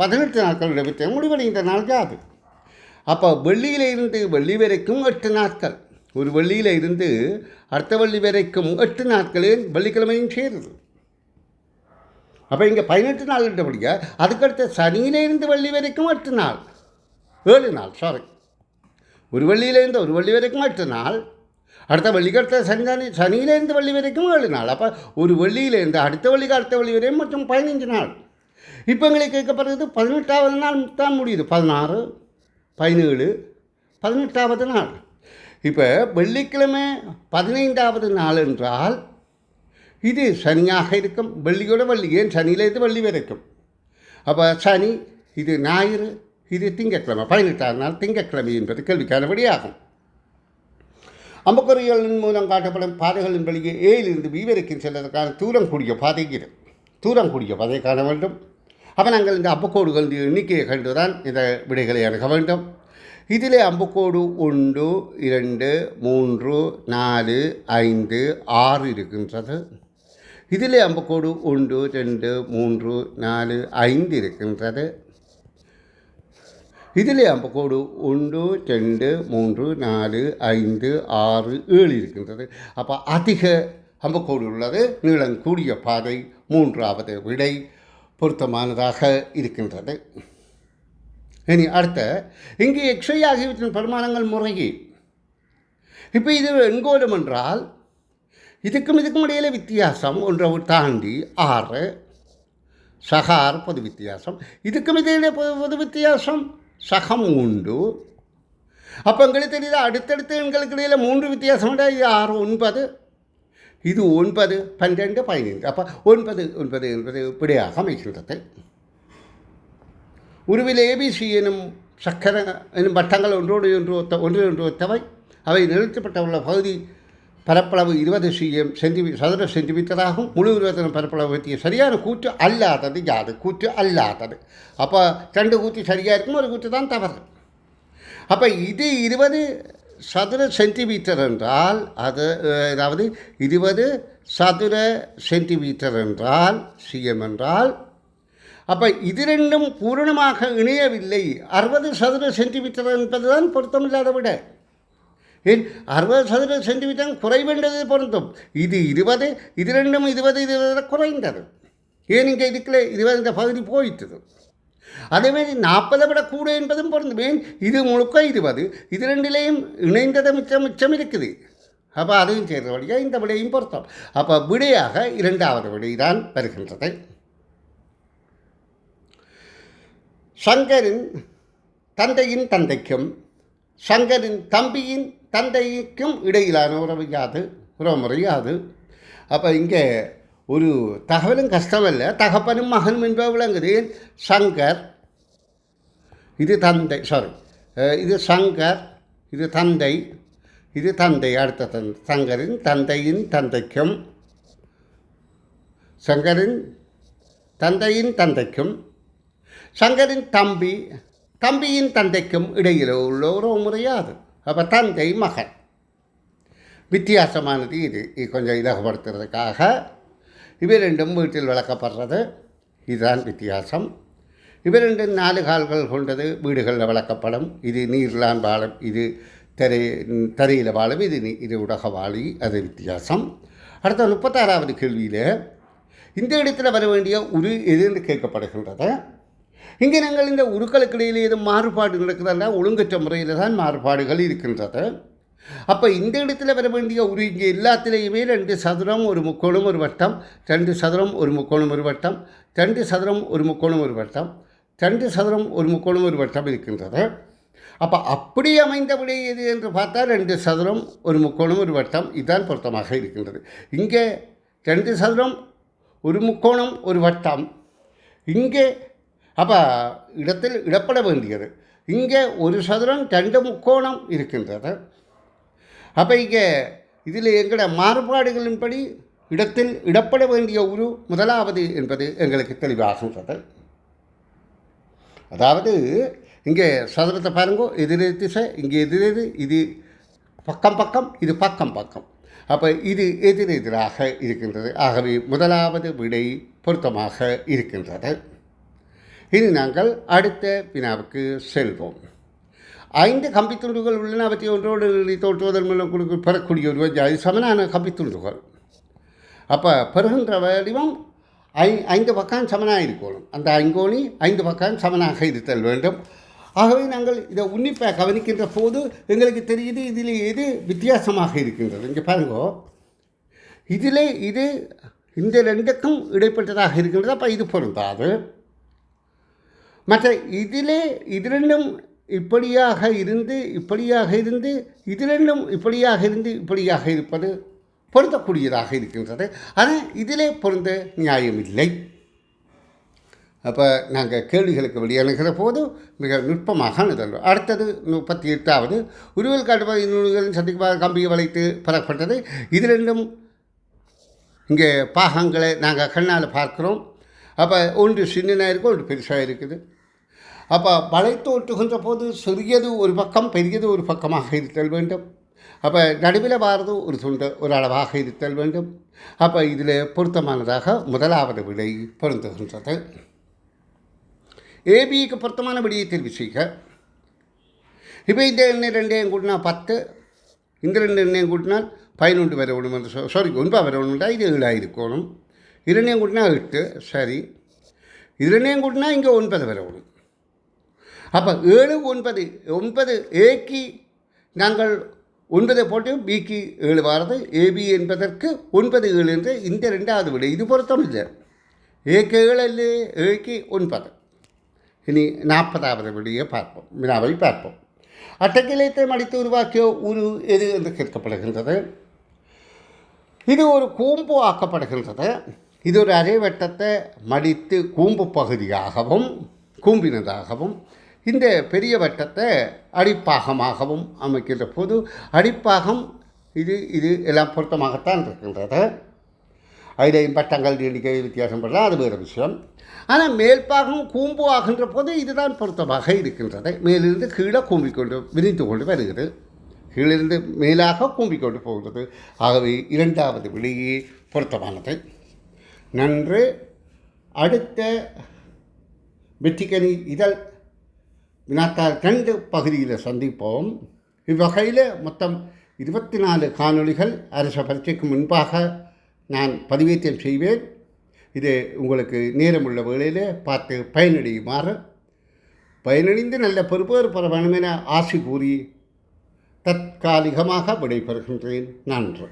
18 நாட்கள் நடைபெற்ற முடிவடைந்த நாள் யாது? அப்போ வெள்ளியில் இருந்து வெள்ளி வரைக்கும் 8 நாட்கள், ஒரு வெள்ளியில் இருந்து அடுத்த வெள்ளி வரைக்கும் 8 நாட்களில் வெள்ளிக்கிழமையும் சேருது. அப்போ இங்கே 18 நாள் என்றபடியா அதுக்கடுத்த சனியிலிருந்து வெள்ளி வரைக்கும் 8 நாள், 7 நாள், சாரி, ஒரு வெள்ளியிலேருந்து ஒரு வெள்ளி வரைக்கும் 8 நாள், அடுத்த வெள்ளிக்கு அடுத்த சனியிலேருந்து வெள்ளி வரைக்கும் 7 நாள். அப்போ ஒரு வெள்ளியிலேருந்து அடுத்த வெள்ளி வரையும் மற்றும் 15 நாள். இப்போ எங்களுக்கு கேட்கப்படுறது 18வது நாள் தான் முடியுது, 16, 17, 18வது நாள். இப்போ வெள்ளிக்கிழமை 15வது நாள் என்றால் இது சனியாக இருக்கும், வெள்ளியோட வெள்ளி, ஏன் சனியிலேருந்து வெள்ளி வரைக்கும். அப்போ சனி, இது ஞாயிறு, இது திங்கட்கிழமை, 18ஆம் நாள் திங்கட்கிழமை என்பது கேள்விக்கான விடையாகும். அம்புக்குறிகளின் மூலம் காட்டப்படும் பாதைகளின் வழியே ஏயிலிருந்து பி வரைக்கும் செல்வதற்கான தூரம் கூடிய பாதை இது. தூரம் கூடிய பாதை காண வேண்டும். அப்போ நாங்கள் இந்த அம்புக்கோடுகள் எண்ணிக்கையை கண்டுதான் இந்த விடைகளை அணுக வேண்டும். இதிலே அம்புக்கோடு 1, 2, 3, 4, 5, 6 இருக்கின்றது. இதிலே அம்புக்கோடு 1, 2, 3, 4, 5 இருக்கின்றது. இதிலே அம்புக்கோடு 1, 2, 3, 4, 5, 6, 7 இருக்கின்றது. அப்போ அதிக அம்புக்கோடு உள்ளது, நீளம் கூடிய பாதை 3வது விடை பொருத்தமானதாக இருக்கின்றது. இனி அடுத்த, இங்கே XY ஆகியவற்றின் பரிமாணங்கள் முறையே. இப்போ இது எண்கோலம் என்றால் இதுக்கும் இடையில வித்தியாசம் ஒன்றை தாண்டி 6, சகார் பொது வித்தியாசம், இதுக்கும் இடையில பொது வித்தியாசம் சகம் 3. அப்போ எங்களுக்கு தெரியுது அடுத்தடுத்த எண்களுக்கு இடையில் 3 வித்தியாசம், இது 6, 9, இது 9, 12, 15. அப்போ 9 என்பது இப்படியாக அமைகின்றது. உருவில் ABC எனும் சக்கர எனும் வட்டங்கள் ஒன்று ஒத்தவை. அவை நிறுத்தப்பட்ட உள்ள பகுதி பரப்பளவு 20 சதுர சென்டிமீட்டராகும். முழு உருவத்தின் பரப்பளவு பற்றிய சரியான கூற்று அல்லாதது யாது? கூற்று அல்லாதது. அப்போ 2 கூற்று சரியாக இருக்கும், ஒரு கூற்று தான் தவறு. அப்போ இது 20 சதுர சென்டிமீட்டர் என்றால் அது, அதாவது 20 சதுர சென்டிமீட்டர் என்றால் CM என்றால், அப்போ இது ரெண்டும் பூரணமாக இணையவில்லை. 60 சதுர சென்டிமீட்டர் என்பது தான் பொருத்தமில்லாத விட. ஏன் 60 சதுர சென்டிமீட்டர் குறைவேண்டது பொருந்தும். இது 20, இது ரெண்டும் 20 குறைந்தது. ஏன் இங்கே இதுக்குள்ளே 20 இந்த பகுதி போயிட்டது. அதேமாதிரி 40 விட கூட என்பதும் பொருந்தும். ஏன் இது முழுக்க 20, இது ரெண்டிலையும் இணைந்ததை மிச்சம் இருக்குது. அப்போ அதையும் சேர்ந்த வழியாக இந்த விடையும் பொருத்தம். அப்போ விடையாக 2வது விடை தான் வருகின்றது. சங்கரின் தந்தையின் தந்தைக்கும் சங்கரின் தம்பியின் தந்தைக்கும் இடையிலான உறவுமுறை யாது? அப்போ இங்கே ஒரு தகவலும் கஷ்டமல்ல, தகப்பனும் மகனும் என்பது விளங்குது. சங்கர், இது தந்தை, இது சங்கர், இது தந்தை, இது தந்தை. அடுத்த சங்கரின் தந்தையின் தந்தைக்கும் சங்கரின் தந்தையின் தந்தைக்கும் சங்கரின் தம்பியின் தந்தைக்கும் இடையில் உள்ள உறவு முறையாது. அப்போ தந்தை மகன் வித்தியாசமானது. இது கொஞ்சம் இலகுபடுத்துறதுக்காக இவை ரெண்டும் வீட்டில் வளர்க்கப்படுறது, இதுதான் வித்தியாசம். இவை ரெண்டும் 4 கால்கள் கொண்டது, வீடுகளில் வளர்க்கப்படும். இது நீர்லான் வாழும், இது தரையில் வாழும், இது உலக வாழி, அது வித்தியாசம். அடுத்த 36வது கேள்வியில் இந்த இடத்துல வர வேண்டிய உரு எது என்று கேட்கப்படுகின்றது. இங்கே நாங்கள் இந்த உருக்களுக்கு இடையில் ஏதும் மாறுபாடு நடக்குதுன்னா ஒழுங்கற்ற முறையில் தான் மாறுபாடுகள் இருக்கின்றது. அப்போ இந்த இடத்துல வர வேண்டிய உரு இங்கே எல்லாத்திலேயுமே 2 சதுரம் ஒரு முக்கோணம் ஒரு வட்டம், 2 சதுரம் ஒரு முக்கோணம் ஒரு வட்டம், 2 சதுரம் ஒரு முக்கோணம் ஒரு வட்டம், 2 சதுரம் ஒரு முக்கோணம் ஒரு வட்டம் இருக்கின்றது. அப்போ அப்படி அமைந்த விடை எது என்று பார்த்தால் 2 சதுரம் ஒரு முக்கோணம் ஒரு வட்டம், இதுதான் பொருத்தமாக இருக்கின்றது. இங்கே 2 சதுரம் ஒரு முக்கோணம் ஒரு வட்டம். இங்கே அப்போ இடத்தில் இடப்பட வேண்டியது இங்கே ஒரு சதுரம் 2 முக்கோணம் இருக்கின்றது. அப்போ இங்கே இதில் எங்களோட மாறுபாடுகளின்படி இடத்தில் இடப்பட வேண்டிய உரு முதலாவது என்பது எங்களுக்கு தெளிவாகின்றது. அதாவது இங்கே சதுரத்தை பாருங்கோ, எதிரெதிர் திசை, இங்கே எதிரெது, இது பக்கம் பக்கம், இது பக்கம் பக்கம். அப்போ இது எதிரெதிராக இருக்கின்றது. ஆகவே முதலாவது விடை பொருத்தமாக இருக்கின்றது. இனி நாங்கள் அடுத்த வினாவுக்கு செல்வோம். 5 கம்பித்துண்டுகள் உள்ளன. அவற்றை ஒன்றோடு தோற்றுவதன் மூலம் பெறக்கூடிய ஒரு அது சமனான கம்பித்துண்டுகள். அப்போ பெறுகின்ற வடிவம் 5 பக்கம் சமனாக இருக்கணும். அந்த ஐங்கோணி 5 பக்கம் சமனாக இருத்தல் வேண்டும். ஆகவே நாங்கள் இதை உன்னிப்பாக கவனிக்கின்ற போது எங்களுக்கு தெரியுது இதில் எது வித்தியாசமாக இருக்கின்றது. இங்கே பாருங்கோ, இதில் இது இந்த 2க்கும் இடைப்பட்டதாக இருக்கின்றது. அப்போ இது பொருந்தாது. மற்ற இதிலே இது 2ம் இப்படியாக இருந்து இப்படியாக இருந்து, இது 2ம் இப்படியாக இருந்து இப்படியாக இருப்பது பொருந்தக்கூடியதாக இருக்கின்றது. ஆனால் இதிலே பொருந்த நியாயமில்லை. அப்போ நாங்கள் கேள்விகளுக்கு வெளியணுகிற போது மிக நுட்பமாக அணுதல்வோம். அடுத்தது 38வது உருவல் காட்டுவது நூல்களின் சந்திப்பாக கம்பியை வளைத்து பெறப்பட்டது. இது 2ம் இங்கே பாகங்களை நாங்கள் கண்ணால் பார்க்குறோம். அப்போ ஒன்று சின்னதாக இருக்கும், ஒன்று பெருசாக இருக்குது. அப்போ வளைத்து ஒட்டுகின்ற போது சிறியது ஒரு பக்கம், பெரியது ஒரு பக்கமாக இருத்தல் வேண்டும். அப்போ நடுவில் வாரது ஒரு துண்டு ஒரு அளவாக இருத்தல் வேண்டும். அப்போ இதில் பொருத்தமானதாக முதலாவது விடை பொருந்துகின்றது. ஏபிக்கு பொருத்தமான விடையை தெரிவு செய்க. இப்போ இந்த எண்ணெய் 2 கூட்டினா 10, இந்த 2 எண்ணெயும் கூட்டினால் 11 வரணும் என்று 9 வரணும்டா, இது 7 இருக்கணும். 2 கூட்டினா 8, சரி. இது 2 கூட்டினா இங்கே 9 வரணும். அப்போ 7 9 9 ஏக்கு நாங்கள் 9 போட்டு பிக்கு 7 வாரது. ஏபி என்பதற்கு 9 7 என்று இந்த 2வது விடை இது பொருத்தம் இல்லை. ஏக்கு 7 இல்லை, ஏக்கு 9. இனி 40வது விடையை பார்ப்போம், வினாவை பார்ப்போம். அட்டக்கிளையத்தை மடித்து உருவாக்கிய உரு எது என்று கேட்கப்படுகின்றது. இது ஒரு கூம்பு ஆக்கப்படுகின்றது. இது ஒரு அரை வட்டத்தை மடித்து கூம்பு பகுதியாகவும் கூம்பினதாகவும் இந்த பெரிய வட்டத்தை அடிப்பாகமாகவும் அமைக்கின்ற போது அடிப்பாகம் இது எல்லாம் பொருத்தமாகத்தான் இருக்கின்றது. அதில் வட்டங்கள் எண்ணிக்கை வித்தியாசம் பண்ணலாம், அது வேறு விஷயம். ஆனால் மேல்பாகம் கூம்பு ஆகின்ற போது இதுதான் பொருத்தமாக இருக்கின்றது. மேலிருந்து கீழே கூம்பிக்கொண்டு விரிந்து கொண்டு வருகிறது, கீழிருந்து மேலாக கூம்பிக்கொண்டு போகிறது. ஆகவே 2வது விடையே பொருத்தமானது. நன்று. அடுத்த வெற்றிக்கனி இதழ் வினாத்தாள் 2 பகுதியில் சந்திப்போம். இவ்வகையில் மொத்தம் 24 காணொளிகள் அரச பரீட்சைக்கு முன்பாக நான் பதிவேற்றம் செய்வேன். இது உங்களுக்கு நேரமுள்ள வேளையில் பார்த்து பயனடைந்து நல்ல பெறுபேறு பெற வேண்டும் என ஆசை கூறி தற்காலிகமாக விடைபெறுகின்றேன். நன்றி.